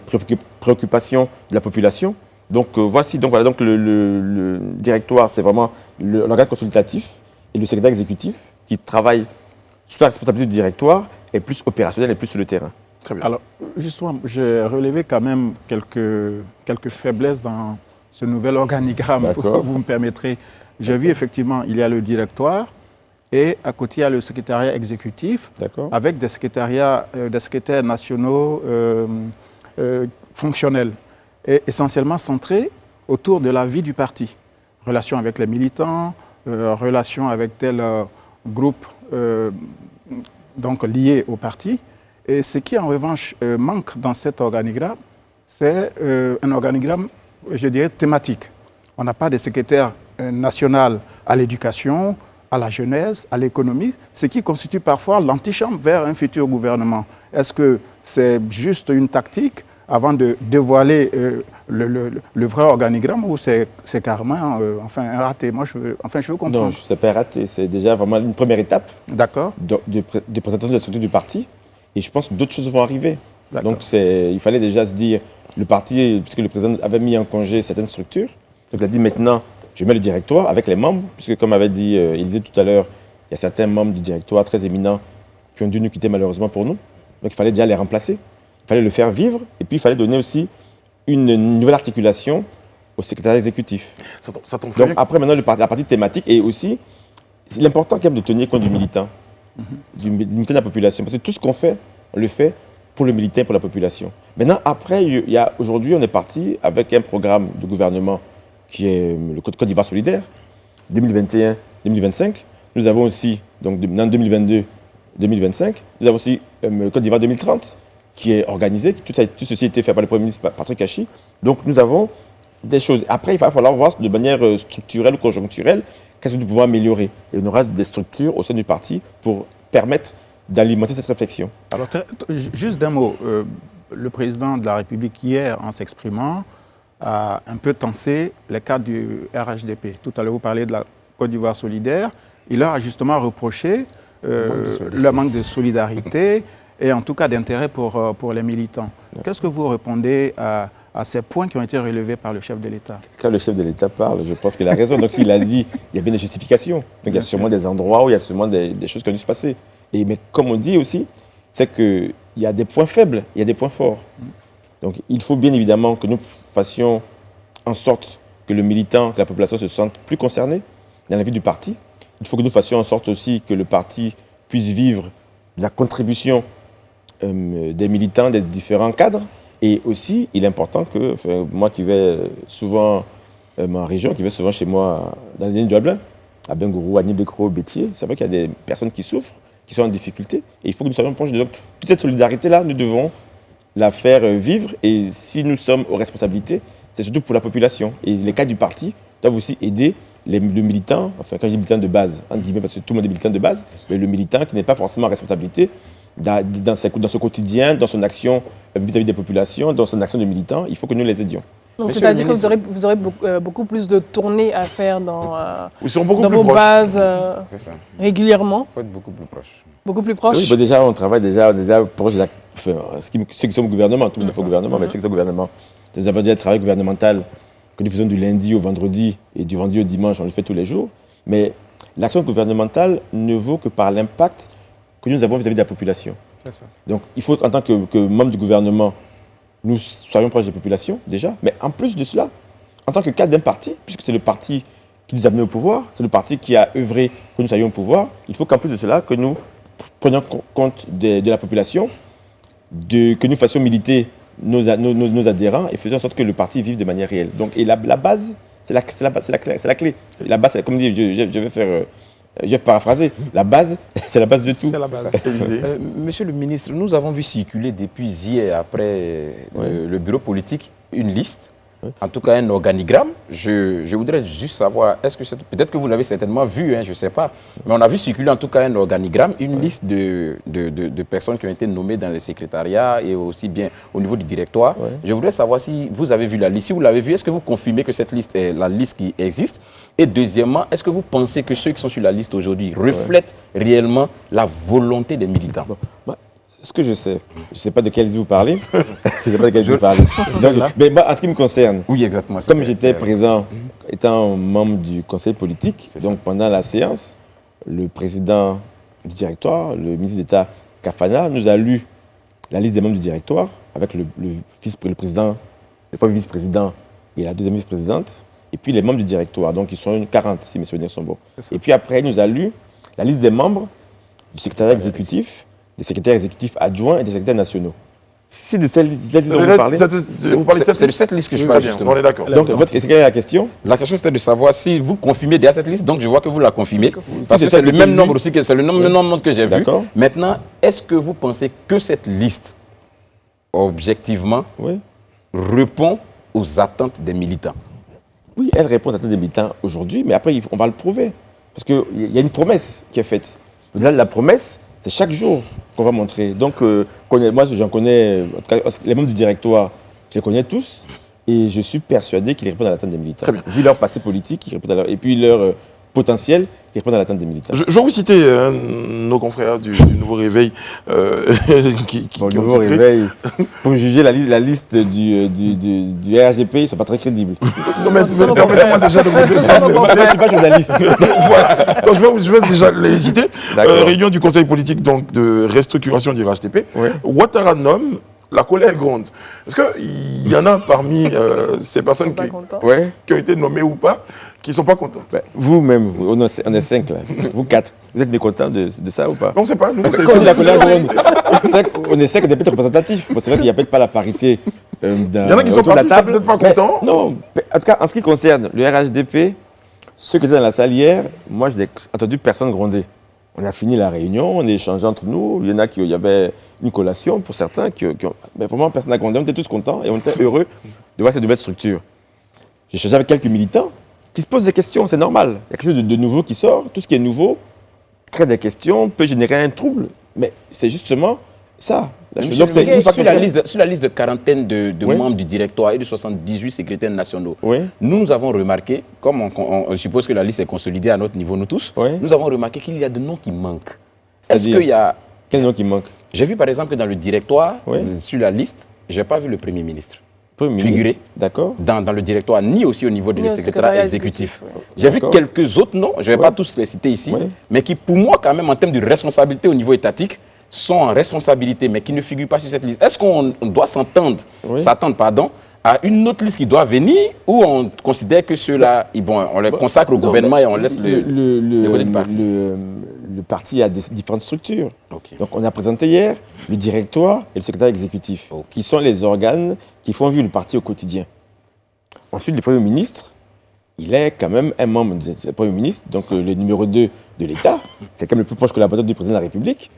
préoccupations de la population. Donc voici, donc le directoire, c'est vraiment l'organe consultatif et le secrétaire exécutif qui travaille sous la responsabilité du directoire est plus opérationnel et plus sur le terrain. Très bien. Alors, justement, j'ai relevé quand même quelques faiblesses dans ce nouvel organigramme, vous me permettrez. J'ai vu effectivement, il y a le directoire et à côté, il y a le secrétariat exécutif avec des secrétaires nationaux fonctionnels et essentiellement centrés autour de la vie du parti. Relations avec les militants, relations avec tel groupe donc lié au parti. Et ce qui, en revanche, manque dans cet organigramme, c'est un organigramme, je dirais, thématique. On n'a pas de secrétaire national à l'éducation, à la jeunesse, à l'économie, ce qui constitue parfois l'antichambre vers un futur gouvernement. Est-ce que c'est juste une tactique avant de dévoiler le vrai organigramme ou c'est carrément un raté? Moi, je veux comprendre. Non, ce n'est pas un raté. C'est déjà vraiment une première étape de présentation de la structure du parti. Et je pense que d'autres choses vont arriver. Donc, il fallait déjà se dire, le parti, puisque le président avait mis en congé certaines structures, donc il a dit maintenant, je mets le directoire avec les membres, puisque comme avait dit Élisée tout à l'heure, il y a certains membres du directoire très éminents qui ont dû nous quitter malheureusement pour nous. Donc il fallait déjà les remplacer. Il fallait le faire vivre et puis il fallait donner aussi une nouvelle articulation au secrétaire exécutif. Ça tombe Donc après maintenant la partie thématique et aussi, c'est l'important quand même de tenir compte du militant, du militant de la population. Parce que tout ce qu'on fait, on le fait pour le militant et pour la population. Maintenant, après, aujourd'hui, on est parti avec un programme de gouvernement qui est le Côte d'Ivoire solidaire, 2021-2025. Nous avons aussi, donc en 2022-2025, nous avons aussi le Côte d'Ivoire 2030 qui est organisé. Tout ceci a été fait par le Premier ministre Patrick Kachi. Donc nous avons des choses. Après, il va falloir voir de manière structurelle ou conjoncturelle qu'est-ce que nous pouvons améliorer. Et on aura des structures au sein du parti pour permettre d'alimenter cette réflexion. Alors, juste d'un mot, le président de la République hier, en s'exprimant, a un peu tensé les cadres du RHDP. Tout à l'heure, vous parlez de la Côte d'Ivoire solidaire. Il leur a justement reproché le manque de solidarité et en tout cas d'intérêt pour les militants. Qu'est-ce que vous répondez à ces points qui ont été relevés par le chef de l'État? Quand le chef de l'État parle, je pense qu'il a raison. Donc s'il a dit, il y a bien des justifications. Donc il y a sûrement des endroits où il y a sûrement des choses qui ont dû se passer. Mais comme on dit aussi, c'est qu'il y a des points faibles, il y a des points forts. Donc il faut bien évidemment que nous fassions en sorte que le militant, que la population se sente plus concernée dans la vie du parti. Il faut que nous fassions en sorte aussi que le parti puisse vivre de la contribution des militants, des différents cadres. Et aussi, il est important que, moi qui vais souvent en région, qui vais souvent chez moi dans les lignes de Dublin, à Bengourou, à Nibekro, Bétier, c'est vrai qu'il y a des personnes qui souffrent, qui sont en difficulté. Et il faut que nous soyons proches de eux. Toute cette solidarité-là, nous devons la faire vivre. Et si nous sommes aux responsabilités, c'est surtout pour la population. Et les cadres du parti doivent aussi aider le militant, enfin quand je dis militant de base, entre guillemets, parce que tout le monde est militant de base, mais le militant qui n'est pas forcément en responsabilité dans ce quotidien, dans son action vis-à-vis des populations, dans son action de militant, il faut que nous les aidions. C'est-à-dire que vous aurez beaucoup plus de tournées à faire dans vos proches. bases régulièrement. Il faut être beaucoup plus proche. Beaucoup plus proche. Oui, bah déjà, on travaille déjà proche de ceux qui sont au gouvernement, tout le monde n'est pas au gouvernement, mais ceux qui sont au gouvernement. Nous avons déjà un travail gouvernemental que nous faisons du lundi au vendredi et du vendredi au dimanche, on le fait tous les jours. Mais l'action gouvernementale ne vaut que par l'impact que nous avons vis-à-vis de la population. C'est ça. Donc il faut, en tant que membre du gouvernement, nous soyons proches des populations, déjà. Mais en plus de cela, en tant que cadre d'un parti, puisque c'est le parti qui nous a amenés au pouvoir, c'est le parti qui a œuvré que nous soyons au pouvoir, il faut qu'en plus de cela, que nous prenions compte de la population, que nous fassions militer nos adhérents et faisons en sorte que le parti vive de manière réelle. Donc, et la base, c'est la clé. La base, comme dit, je vais faire Je vais paraphraser. La base, c'est la base de tout. C'est la base. Élysée. Monsieur le ministre, nous avons vu circuler depuis hier, après le bureau politique, une liste, en tout cas un organigramme. Je voudrais juste savoir, est-ce que peut-être que vous l'avez certainement vu, hein, je ne sais pas, mais on a vu circuler en tout cas un organigramme, une liste de personnes qui ont été nommées dans le secrétariat et aussi bien au niveau du directoire. Je voudrais savoir si vous avez vu la liste. Si vous l'avez vu, est-ce que vous confirmez que cette liste est la liste qui existe? Et deuxièmement, est-ce que vous pensez que ceux qui sont sur la liste aujourd'hui reflètent réellement la volonté des militants? Ce que je sais pas de quelle liste vous parlez. Je ne sais pas de quelle liste vous parlez. Mais moi, en ce qui me concerne, Oui, exactement. comme j'étais présent, étant membre du conseil politique, donc pendant la séance, le président du directoire, le ministre d'État Kafana, nous a lu la liste des membres du directoire avec le président, le premier vice-président et la deuxième vice-présidente, et puis les membres du directoire. Donc ils sont 40, si mes souvenirs sont bons. Et puis après, il nous a lu la liste des membres du secrétariat exécutif, des secrétaires exécutifs adjoints et des secrétaires nationaux. C'est de cette liste dont vous parlez. Vous parlez de cette C'est de liste? cette liste que je Très parle bien, justement. on est d'accord. Donc, quelle est la question? La question c'était de savoir si vous confirmez déjà cette liste, donc je vois que vous la confirmez, parce c'est que c'est celle le que même j'ai nombre vue. aussi, c'est le même nombre que j'ai vu. D'accord. Maintenant, est-ce que vous pensez que cette liste, objectivement, Oui. répond aux attentes des militants? Oui, elle répond à certains des militants aujourd'hui, mais après, on va le prouver. Parce qu'il y a une promesse qui est faite. Au-delà de la promesse, c'est chaque jour qu'on va montrer. Donc, moi, j'en connais, en tout cas, les membres du directoire, je les connais tous, et je suis persuadé qu'ils répondent à l'attente des militants. Vu leur passé politique, ils répondent et puis leur potentiel, ils répondent à l'attente des militants. Je vais vous citer nos confrères du Nouveau Réveil qui Bon, le ont nouveau titré. réveil, pour juger la liste du RGP, ils ne sont pas très crédibles. Non, mais Ce sont nos permettez-moi confrères. déjà de vous Ce sont nos Moi, je ne suis pas journaliste. Voilà. Donc, je vais déjà les citer. D'accord. Réunion du conseil politique donc, de restructuration du RHDP. Oui. Ouattara nomme, la colère est grande. Est-ce qu'il y en a parmi ces personnes Pas content. Ouais. qui ont été nommées ou pas, qui ne sont pas contentes? Vous-même, on est 5 là, vous 4, vous êtes mécontents de ça ou pas? Non, on ne sait pas. Nous, c'est Quand on dit la colère grande, on est 5 des peut-être représentatifs. Bon, c'est vrai qu'il n'y a peut-être pas la parité. Il y en a qui sont partis, ils sont peut-être pas contents. Non, en tout cas, en ce qui concerne le RHDP, ceux qui étaient dans la salle hier, moi, je n'ai entendu personne gronder. On a fini la réunion, on a échangé entre nous. Il y en a il y avait une collation pour certains mais vraiment, personne n'a grondé. On était tous contents et on était heureux de voir cette nouvelle structure. J'ai échangé avec quelques militants qui se posent des questions, c'est normal. Il y a quelque chose de nouveau qui sort. Tout ce qui est nouveau crée des questions, peut générer un trouble. Mais c'est justement ça. Monsieur, Donc, c'est sur, pas sur la liste de quarantaine de Oui. membres du directoire et de 78 secrétaires nationaux, Oui. nous avons remarqué, comme on suppose que la liste est consolidée à notre niveau, nous tous, Oui. nous avons remarqué qu'il y a des noms qui manquent. Est-ce C'est-à-dire qu'il y a... Quel nom qui manque? J'ai vu par exemple que dans le directoire, Oui. sur la liste, je n'ai pas vu le Premier ministre Premier figurer ministre. D'accord. dans le directoire, ni aussi au niveau du Ni au secrétariat secrétariat exécutif. exécutif, J'ai vu D'accord. quelques autres noms, je ne vais Oui. pas tous les citer ici, Oui. mais qui pour moi quand même en termes de responsabilité au niveau étatique, sont en responsabilité, mais qui ne figurent pas sur cette liste. Est-ce qu'on doit s'attendre à une autre liste qui doit venir, ou on considère que ceux-là, on les consacre au gouvernement et on laisse les côtés du parti? Le parti a différentes structures. Ok. Donc, on a présenté hier le directoire et le secrétaire exécutif, qui sont les organes qui font vivre le parti au quotidien. Ensuite, le Premier ministre, il est quand même un membre du Premier ministre, donc le numéro 2 de l'État. C'est quand même le plus proche collaborateur du président de la République.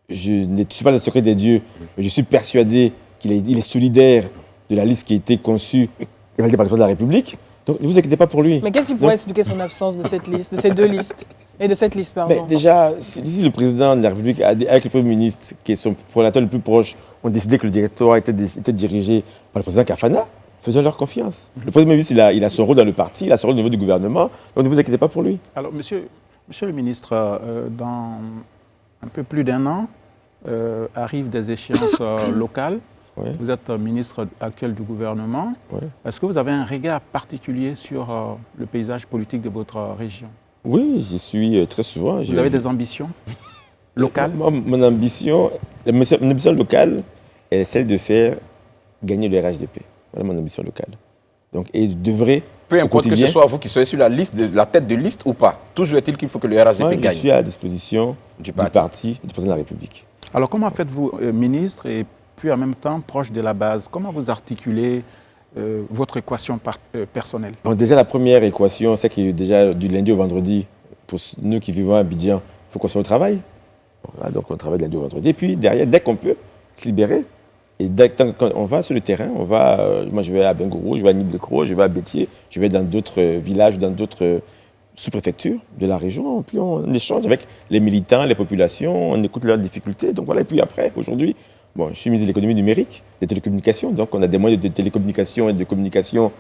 Je ne suis pas le secret des dieux, mais je suis persuadé qu'il est solidaire de la liste qui a été conçue et validée par le président de la République. Donc, ne vous inquiétez pas pour lui. Mais qu'est-ce qui pourrait expliquer son absence de cette liste, de ces deux listes et de cette liste, pardon? Mais déjà, si le président de la République, avec le Premier ministre, qui est son collaborateur le plus proche, ont décidé que le directoire était dirigé par le président Kafana, faisons leur confiance. Le Premier ministre, il a son rôle dans le parti, il a son rôle au niveau du gouvernement, donc ne vous inquiétez pas pour lui. Alors, monsieur le ministre, dans un peu plus d'un an, arrivent des échéances locales. Oui. Vous êtes ministre actuel du gouvernement. Oui. Est-ce que vous avez un regard particulier sur le paysage politique de votre région? Oui, j'y suis très souvent. Vous avez des ambitions locales? Moi, mon ambition locale, elle est celle de faire gagner le RHDP. Voilà mon ambition locale. Donc, et je devrais, Peu au importe que quotidien, ce soit vous qui soyez sur la liste, la tête de liste ou pas, toujours est-il qu'il faut que le RHDP moi, je gagne. suis à la disposition Du du parti. parti et du président de la République. Alors, comment faites-vous ministre et puis en même temps proche de la base? Comment vous articulez votre équation personnelle? Bon, déjà, la première équation, c'est que déjà du lundi au vendredi, pour nous qui vivons à Abidjan, il faut qu'on soit au travail. Bon, voilà, donc on travaille de lundi au vendredi. Et puis derrière, dès qu'on peut se libérer, et quand on va sur le terrain, moi je vais à Bengourou, je vais à Niblekro, je vais à Bétier, je vais dans d'autres villages, dans d'autres sous-préfectures de la région, puis on échange avec les militants, les populations, on écoute leurs difficultés. Donc voilà, et puis après, aujourd'hui, bon, je suis ministre de l'économie numérique, des télécommunications, donc on a des moyens de télécommunication et de communication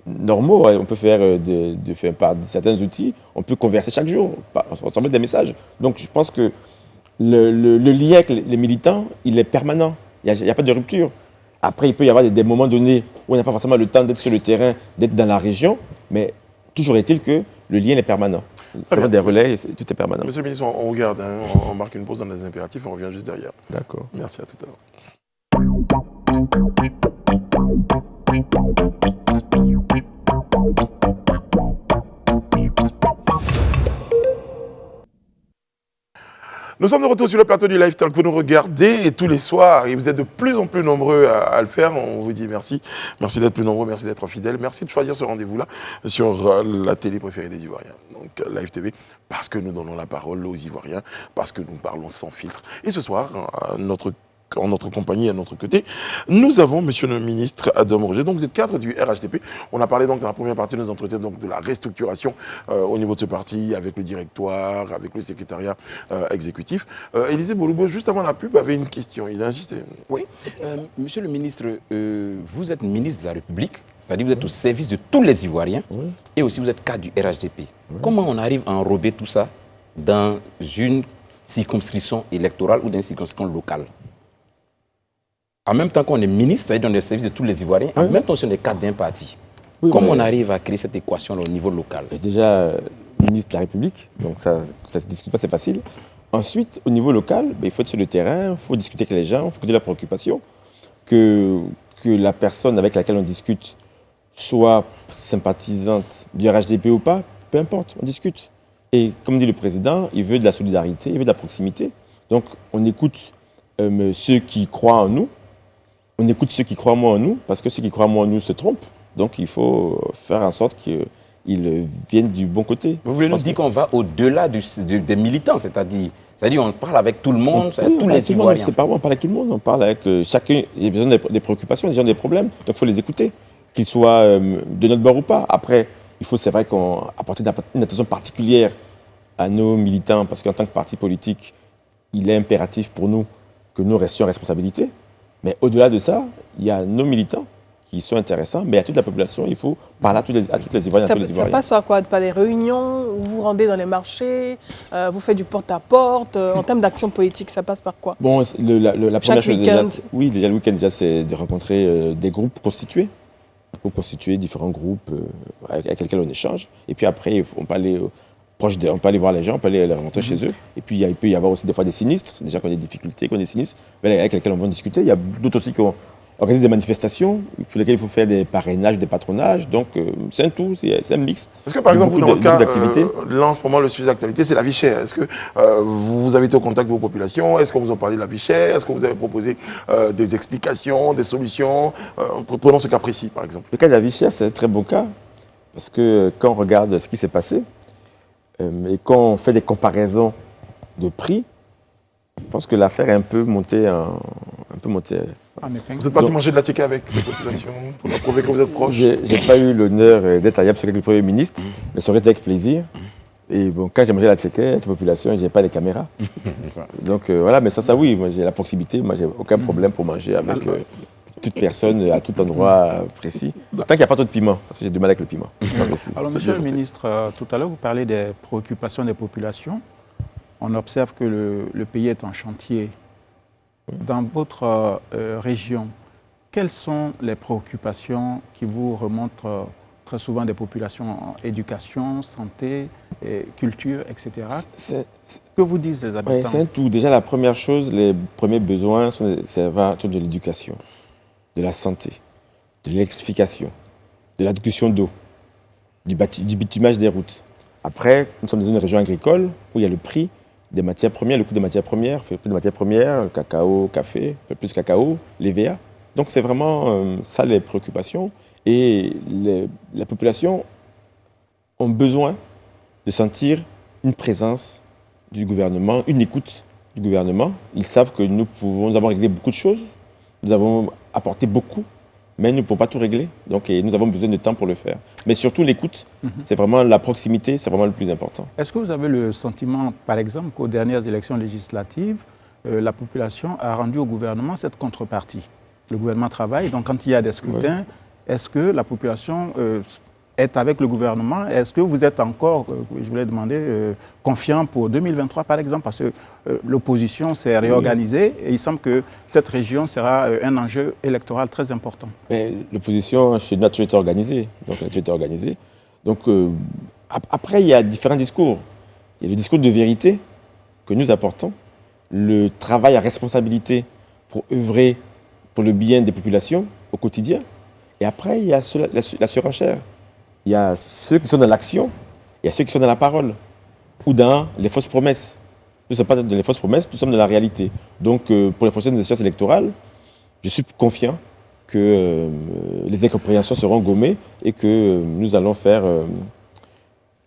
normaux. On peut faire par certains outils, on peut converser chaque jour, on s'envoie des messages. Donc je pense que le lien avec les militants, il est permanent. Il n'y a pas de rupture. Après, il peut y avoir des moments donnés où on n'a pas forcément le temps d'être sur le terrain, d'être dans la région, mais toujours est-il que le lien est permanent. Des relais, tout est permanent. Monsieur le ministre, on regarde, hein, on marque une pause dans les impératifs, on revient juste derrière. D'accord. Merci, à tout à l'heure. Nous sommes de retour sur le plateau du Live Talk. Vous nous regardez et tous les soirs, et vous êtes de plus en plus nombreux à le faire. On vous dit merci. Merci d'être plus nombreux, merci d'être fidèles. Merci de choisir ce rendez-vous-là sur la télé préférée des Ivoiriens. Donc Live TV, parce que nous donnons la parole aux Ivoiriens, parce que nous parlons sans filtre. Et ce soir, en notre compagnie, à notre côté, nous avons Monsieur le ministre Adam Roger. Donc vous êtes cadre du RHDP. On a parlé donc dans la première partie de nos entretiens donc de la restructuration au niveau de ce parti, avec le directoire, avec le secrétariat exécutif. Élisée Boloubo, juste avant la pub, avait une question. Il a insisté. Oui. Monsieur le ministre, vous êtes ministre de la République, c'est-à-dire vous êtes au service de tous les Ivoiriens, et aussi vous êtes cadre du RHDP. Comment on arrive à enrober tout ça dans une circonscription électorale ou dans une circonscription locale? En même temps qu'on est ministre, c'est-à-dire dans le service de tous les Ivoiriens, en même temps on est cadre d'un parti. Comment on arrive à créer cette équation au niveau local? Déjà, ministre de la République, donc ça ne se discute pas, c'est facile. Ensuite, au niveau local, il faut être sur le terrain, il faut discuter avec les gens, il faut écouter leurs préoccupations, que la personne avec laquelle on discute soit sympathisante du RHDP ou pas, peu importe, on discute. Et comme dit le président, il veut de la solidarité, il veut de la proximité. Donc on écoute ceux qui croient en nous, on écoute ceux qui croient moins en nous, parce que ceux qui croient moins en nous se trompent. Donc il faut faire en sorte qu'ils viennent du bon côté. Vous voulez nous dire qu'on va au-delà des militants, c'est-à-dire on parle avec tout le monde, tous les Ivoiriens. C'est pas bon, on parle avec tout le monde, on parle avec chacun, il y a besoin des préoccupations, des gens des problèmes, donc il faut les écouter, qu'ils soient de notre bord ou pas. Après, il faut, c'est vrai, qu'on apporte une attention particulière à nos militants, parce qu'en tant que parti politique, il est impératif pour nous que nous restions en responsabilité. Mais au-delà de ça, il y a nos militants qui sont intéressants, mais à toute la population, il faut parler à tous les Ivoiriens. Ça passe par quoi? Par des réunions, vous vous rendez dans les marchés, vous faites du porte-à-porte, en termes d'action politique, ça passe par quoi? Bon, la première chose déjà, déjà le week-end, c'est de rencontrer des groupes constitués, pour constituer différents groupes avec lesquels on échange. Et puis après, on peut aller on peut aller voir les gens, on peut aller les rencontrer chez eux. Et puis il peut y avoir aussi des fois des sinistres, des gens qui ont des difficultés, qui ont des sinistres, avec lesquels on va discuter. Il y a d'autres aussi qui organisent des manifestations, pour lesquelles il faut faire des parrainages, des patronages. Donc c'est un tout, c'est un mix. Est-ce que par exemple, vous, dans votre cas, là en ce moment, le sujet d'actualité, c'est la vie chère. Est-ce que vous avez été au contact de vos populations? Est-ce qu'on vous a parlé de la vie chère? Est-ce que vous avez proposé des explications, des solutions? Prenons ce cas précis, par exemple. Le cas de la vie chère, c'est un très beau cas, parce que quand on regarde ce qui s'est passé, et quand on fait des comparaisons de prix, je pense que l'affaire est un peu montée. Vous êtes parti manger de la ticket avec les populations pour leur prouver que vous êtes proche? J'ai pas eu l'honneur d'être à Yab avec le Premier ministre, mais ça aurait été avec plaisir. Et bon, quand j'ai mangé la ticket avec la population, je n'ai pas les caméras. Donc voilà, mais ça oui, moi j'ai la proximité, moi j'ai aucun problème pour manger avec toute personne à tout endroit précis. Tant qu'il n'y a pas trop de piment, parce que j'ai du mal avec le piment. Alors, monsieur le ministre, tout à l'heure, vous parlez des préoccupations des populations. On observe que le pays est en chantier. Dans votre région, quelles sont les préoccupations qui vous remontent très souvent des populations en éducation, santé, culture, etc. Que vous disent les habitants? C'est un tout. Déjà, la première chose, les premiers besoins, ça va autour de l'éducation, de la santé, de l'électrification, de la discussion d'eau, du bitumage des routes. Après, nous sommes dans une région agricole où il y a le prix des matières premières, le coût des matières premières, le prix des matières premières, le cacao, café, un peu plus cacao, l'EVA. Donc c'est vraiment ça les préoccupations. Et les populations ont besoin de sentir une présence du gouvernement, une écoute du gouvernement. Ils savent que nous avons réglé beaucoup de choses, nous avons apporté beaucoup, mais nous ne pouvons pas tout régler. Donc nous avons besoin de temps pour le faire. Mais surtout l'écoute, c'est vraiment la proximité, c'est vraiment le plus important. Est-ce que vous avez le sentiment, par exemple, qu'aux dernières élections législatives, la population a rendu au gouvernement cette contrepartie? Le gouvernement travaille, donc quand il y a des scrutins, est-ce que la population est avec le gouvernement? Est-ce que vous êtes encore, je voulais demander, confiant pour 2023 par exemple? Parce que l'opposition s'est réorganisée et il semble que cette région sera un enjeu électoral très important. L'opposition chez nous a toujours été organisée. Donc, après, il y a différents discours. Il y a le discours de vérité que nous apportons, le travail à responsabilité pour œuvrer pour le bien des populations au quotidien. Et après, il y a la surenchère. Il y a ceux qui sont dans l'action, il y a ceux qui sont dans la parole ou dans les fausses promesses. Nous ne sommes pas dans les fausses promesses, nous sommes dans la réalité. Donc, pour les prochaines échéances électorales, je suis confiant que les incompréhensions seront gommées et que nous allons faire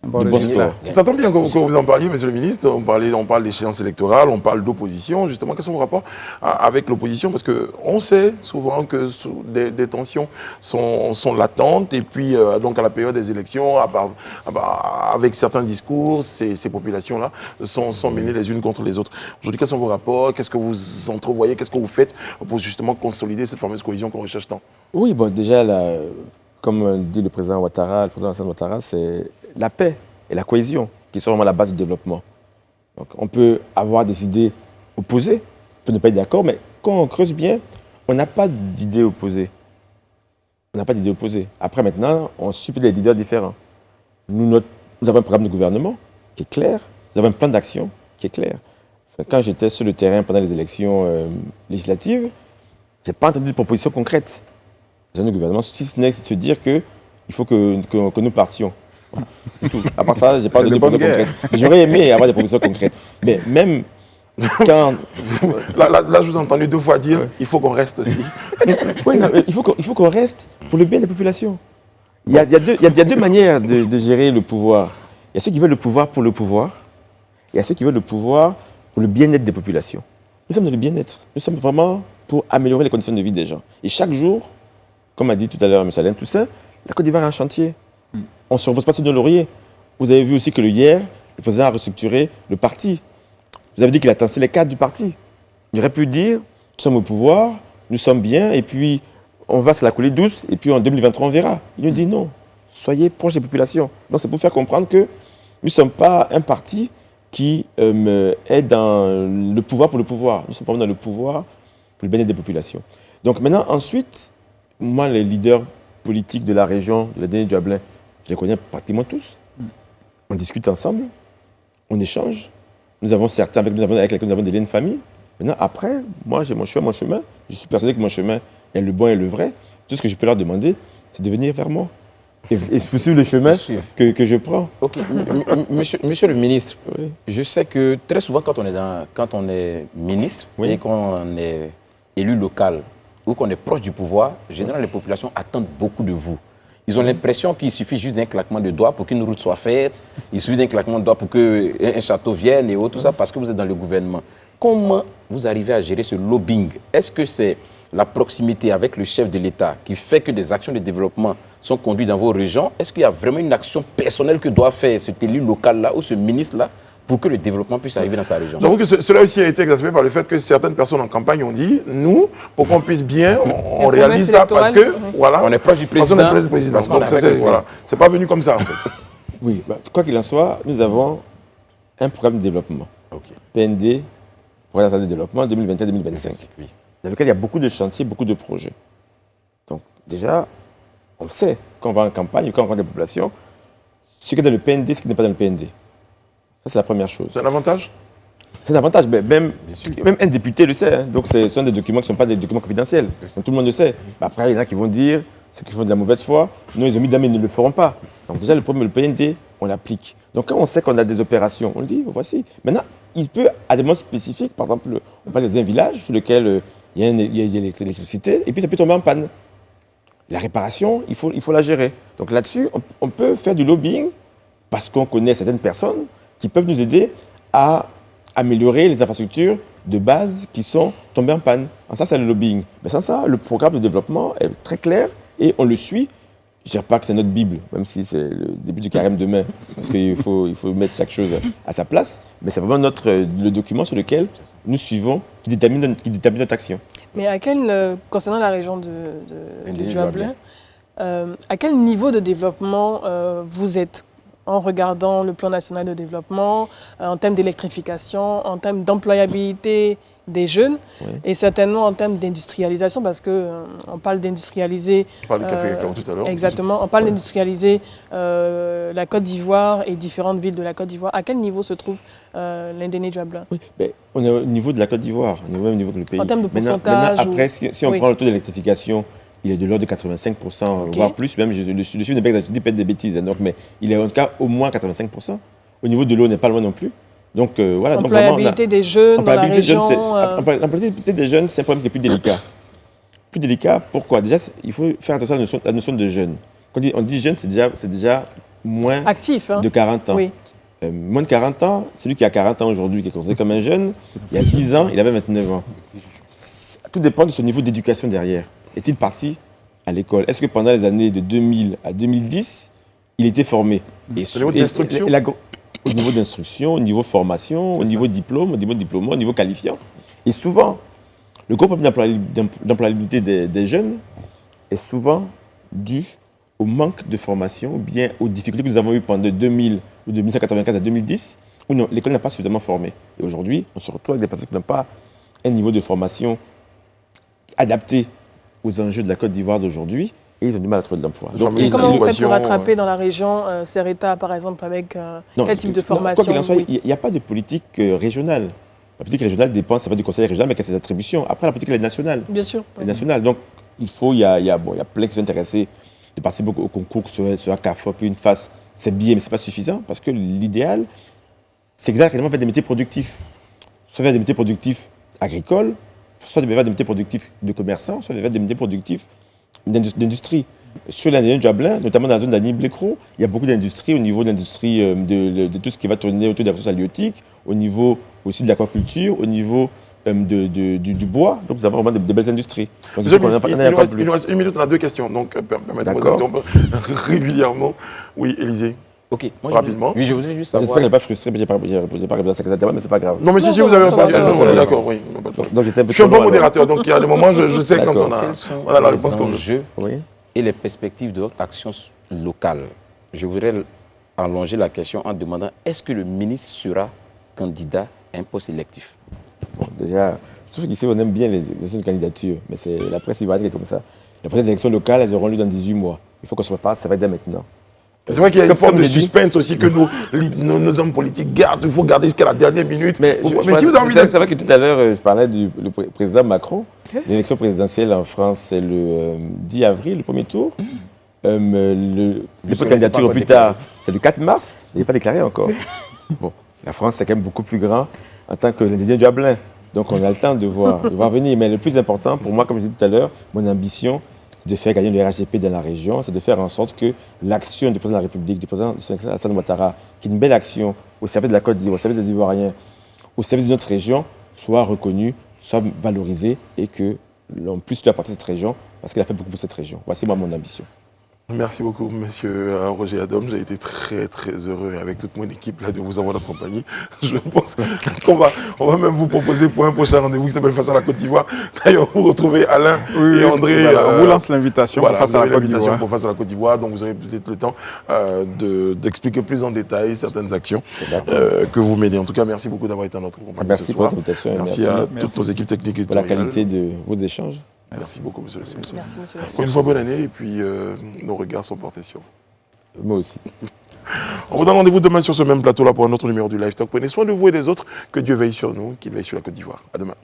de bons scores. Ça tombe bien que vous en parliez, Monsieur le ministre. On parle d'échéance électorale, on parle d'opposition. Justement, quels sont vos rapports avec l'opposition? Parce qu'on sait souvent que des tensions sont latentes. Et puis, donc, à la période des élections, avec certains discours, ces populations-là sont menées les unes contre les autres. Aujourd'hui, quels sont vos rapports? Qu'est-ce que vous entrevoyez? Qu'est-ce que vous faites pour justement consolider cette fameuse cohésion qu'on recherche tant? Oui, bon, déjà, comme dit le président Alassane Ouattara, c'est la paix et la cohésion qui sont vraiment la base du développement. Donc, on peut avoir des idées opposées, on peut ne pas être d'accord, mais quand on creuse bien, on n'a pas d'idées opposées. Après, maintenant, on subit des leaders différents. Nous avons un programme de gouvernement qui est clair, nous avons un plan d'action qui est clair. Enfin, quand j'étais sur le terrain pendant les élections législatives, je n'ai pas entendu de propositions concrètes du gouvernement, si ce n'est de se dire qu'il faut que nous partions. Voilà, c'est tout. À part ça, je n'ai pas de propositions concrètes. J'aurais aimé avoir des propositions concrètes. Mais même quand... Là, je vous ai entendu 2 fois dire il faut qu'on reste aussi. Oui, non, il faut qu'on reste pour le bien des populations. Il y a 2 manières de gérer le pouvoir. Il y a ceux qui veulent le pouvoir pour le pouvoir. Il y a ceux qui veulent le pouvoir pour le bien-être des populations. Nous sommes dans le bien-être. Nous sommes vraiment pour améliorer les conditions de vie des gens. Et chaque jour, comme a dit tout à l'heure M. Alain Toussaint, la Côte d'Ivoire est en chantier. On ne se repose pas sur nos lauriers. Vous avez vu aussi que hier, le président a restructuré le parti. Vous avez dit qu'il a tassé les cadres du parti. Il aurait pu dire, nous sommes au pouvoir, nous sommes bien, et puis on va se la couler douce, et puis en 2023, on verra. Il nous dit non, soyez proches des populations. Donc c'est pour faire comprendre que nous ne sommes pas un parti qui est dans le pouvoir pour le pouvoir. Nous sommes vraiment dans le pouvoir pour le bien-être des populations. Donc maintenant, ensuite, moi, les leaders politiques de la région, de la Guinée-Duablin, je les connais pratiquement tous. On discute ensemble, on échange. Nous avons certains avec lesquels nous avons des liens de famille. Maintenant, après, moi, j'ai mon chemin. Je suis persuadé que mon chemin est le bon et le vrai. Tout ce que je peux leur demander, c'est de venir vers moi et suivre le chemin que je prends. Ok, monsieur le ministre, je sais que très souvent, quand on est ministre et qu'on est élu local ou qu'on est proche du pouvoir, généralement, les populations attendent beaucoup de vous. Ils ont l'impression qu'il suffit juste d'un claquement de doigts pour qu'une route soit faite, il suffit d'un claquement de doigts pour qu'un château vienne et tout ça parce que vous êtes dans le gouvernement. Comment vous arrivez à gérer ce lobbying? Est-ce que c'est la proximité avec le chef de l'État qui fait que des actions de développement sont conduites dans vos régions? Est-ce qu'il y a vraiment une action personnelle que doit faire cet élu local-là ou ce ministre-là pour que le développement puisse arriver dans sa région? J'avoue que cela aussi a été exacerbé par le fait que certaines personnes en campagne ont dit, nous, pour qu'on puisse bien, on réalise ça parce que, voilà, on est proche du président. On est proche du président. Donc, c'est pas venu comme ça, en fait. Oui, quoi qu'il en soit, nous avons un programme de développement. PND, Programme de développement 2021-2025. Dans lequel il y a beaucoup de chantiers, beaucoup de projets. Donc, déjà, on sait quand on va en campagne, quand on rencontre des populations, ce qui est dans le PND, ce qui n'est pas dans le PND. Ça, c'est la première chose. C'est un avantage? C'est un avantage, mais même un député le sait. Hein. Donc, ce sont des documents qui ne sont pas des documents confidentiels. Donc, tout le monde le sait. Mais après, il y en a qui vont dire, ceux qui font de la mauvaise foi, non, ils ont mis d'amis, ils ne le feront pas. Donc, déjà, le problème, le PND, on l'applique. Donc, quand on sait qu'on a des opérations, on le dit, voici. Maintenant, il peut, à des moments spécifiques, par exemple, on parle d'un village sur lequel il y a l'électricité, et puis ça peut tomber en panne. La réparation, il faut la gérer. Donc, là-dessus, on peut faire du lobbying parce qu'on connaît certaines personnes qui peuvent nous aider à améliorer les infrastructures de base qui sont tombées en panne. Alors ça, c'est le lobbying. Mais sans ça, le programme de développement est très clair et on le suit. Je ne dirais pas que c'est notre Bible, même si c'est le début du carême demain, parce qu'il faut mettre chaque chose à sa place. Mais c'est vraiment le document sur lequel nous suivons, qui détermine notre action. Mais concernant la région du Djoablin, à quel niveau de développement vous êtes en regardant le plan national de développement, en termes d'électrification, en termes d'employabilité des jeunes, et certainement en termes d'industrialisation, parce qu'on parle d'industrialiser... On parle du café cacao tout à l'heure. Exactement, on parle d'industrialiser la Côte d'Ivoire et différentes villes de la Côte d'Ivoire. À quel niveau se trouve l'Indéné Djoablin? On est au niveau de la Côte d'Ivoire, on est au même niveau que le pays. En termes de pourcentage maintenant, après, si on prend le taux d'électrification, il est de l'ordre de 85%, voire plus. Même, le chiffre n'est pas exact, je dis peut-être des bêtises. Donc, mais il est en tout cas au moins 85%. Au niveau de l'eau, on n'est pas loin non plus. Donc, voilà. L'employabilité des jeunes dans la région. L'employabilité des jeunes, c'est un problème qui est plus délicat. Plus délicat, pourquoi? Déjà, il faut faire attention à la notion de jeune. Quand on dit jeune, c'est déjà moins actif, de 40 ans. Oui. Moins de 40 ans, celui qui a 40 ans aujourd'hui, qui est considéré comme un jeune, il y a 10 ans, il avait 29 ans. Tout dépend de son niveau d'éducation derrière. Est-il parti à l'école? Est-ce que pendant les années de 2000 à 2010, il était formé? Au niveau d'instruction? Au niveau d'instruction, au niveau formation, au niveau diplôme, au niveau qualifiant. Et souvent, le gros problème d'employabilité des jeunes est souvent dû au manque de formation ou bien aux difficultés que nous avons eues pendant 2000 ou de 1995 à 2010, où l'école n'a pas suffisamment formé. Et aujourd'hui, on se retrouve avec des personnes qui n'ont pas un niveau de formation adapté aux enjeux de la Côte d'Ivoire d'aujourd'hui, et ils ont du mal à trouver de l'emploi. Et comment vous faites pour rattraper dans la région Sereta, par exemple, avec quel type de formation? Quoi qu'il en soit, il n'y a pas de politique régionale. La politique régionale dépend, ça va du conseil régional, mais qui a ses attributions. Après, la politique, elle est nationale. Bien sûr. Elle est nationale. Donc, il y a plein qui sont intéressés de participer au concours sur un CAFOP, une face. C'est bien, mais ce n'est pas suffisant, parce que l'idéal, c'est exactement faire des métiers productifs. Soit faire des métiers productifs agricoles, soit faire des métiers productifs de commerçants, soit faire des métiers productifs d'industrie. Sur l'Indéné Djoablin, notamment dans la zone d'Annie-Blécro, il y a beaucoup d'industries au niveau de l'industrie de tout ce qui va tourner autour des ressources halieutiques, au niveau aussi de l'aquaculture, au niveau du bois. Donc nous avons vraiment de belles industries. Donc, il nous reste une minute, on a deux questions. Donc permettez-moi régulièrement. Oui, Élisée. Ok, rapidement. Oui, je voudrais juste savoir. J'espère qu'elle n'est pas frustrée, mais je n'ai pas répondu à sa question, mais ce n'est pas grave. Non, mais si vous avez entendu, d'accord, oui. Donc, je suis un bon modérateur, donc il y a des moments, je sais quand on a la réponse qu'on veut. Et les perspectives de votre action locale. Je voudrais allonger la question en demandant est-ce que le ministre sera candidat à un poste électif? Bon, déjà, je trouve qu'ici, on aime bien les candidatures, mais c'est la presse ivoirienne qui est comme ça. Les prochaines élections locales, elles auront lieu dans 18 mois. Il faut qu'on se prépare, ça va être dès maintenant. C'est vrai qu'il y a une forme de suspense aussi que nos hommes politiques gardent. Il faut garder jusqu'à la dernière minute. Mais si vous avez envie de... C'est vrai que tout à l'heure, je parlais du président Macron. L'élection présidentielle en France, c'est le 10 avril, le premier tour. Le dépôt de candidature au plus tard, c'est le 4 mars. Il n'est pas déclaré encore. Bon, la France, c'est quand même beaucoup plus grand en tant que l'Indéné Djoablin. Donc, on a le temps de voir venir. Mais le plus important, pour moi, comme je disais tout à l'heure, mon ambition, c'est de faire gagner le RHDP dans la région, c'est de faire en sorte que l'action du président de la République, du président Alassane Ouattara, qui est une belle action au service de la Côte d'Ivoire, au service des Ivoiriens, au service de notre région, soit reconnue, soit valorisée et que l'on puisse lui apporter cette région parce qu'il a fait beaucoup pour cette région. Voici moi mon ambition. Merci beaucoup, monsieur Roger Adom. J'ai été très, très heureux avec toute mon équipe là, de vous avoir accompagné. Je pense qu'on va même vous proposer pour un prochain rendez-vous qui s'appelle Face à la Côte d'Ivoire. D'ailleurs, vous retrouvez Alain et André. Voilà, on vous lance l'invitation pour Face à la Côte d'Ivoire. Donc, vous aurez peut-être le temps d'expliquer plus en détail certaines actions que vous menez. En tout cas, merci beaucoup d'avoir été à notre compagnie. Merci pour votre invitation. Merci à toutes vos équipes techniques et pour la qualité de vos échanges. Merci beaucoup, monsieur le sénateur. Merci, monsieur. Encore une fois, bonne année et puis nos regards sont portés sur vous. Moi aussi. On vous donne rendez-vous demain sur ce même plateau-là pour un autre numéro du Live Talk. Prenez soin de vous et des autres. Que Dieu veille sur nous, qu'il veille sur la Côte d'Ivoire. À demain.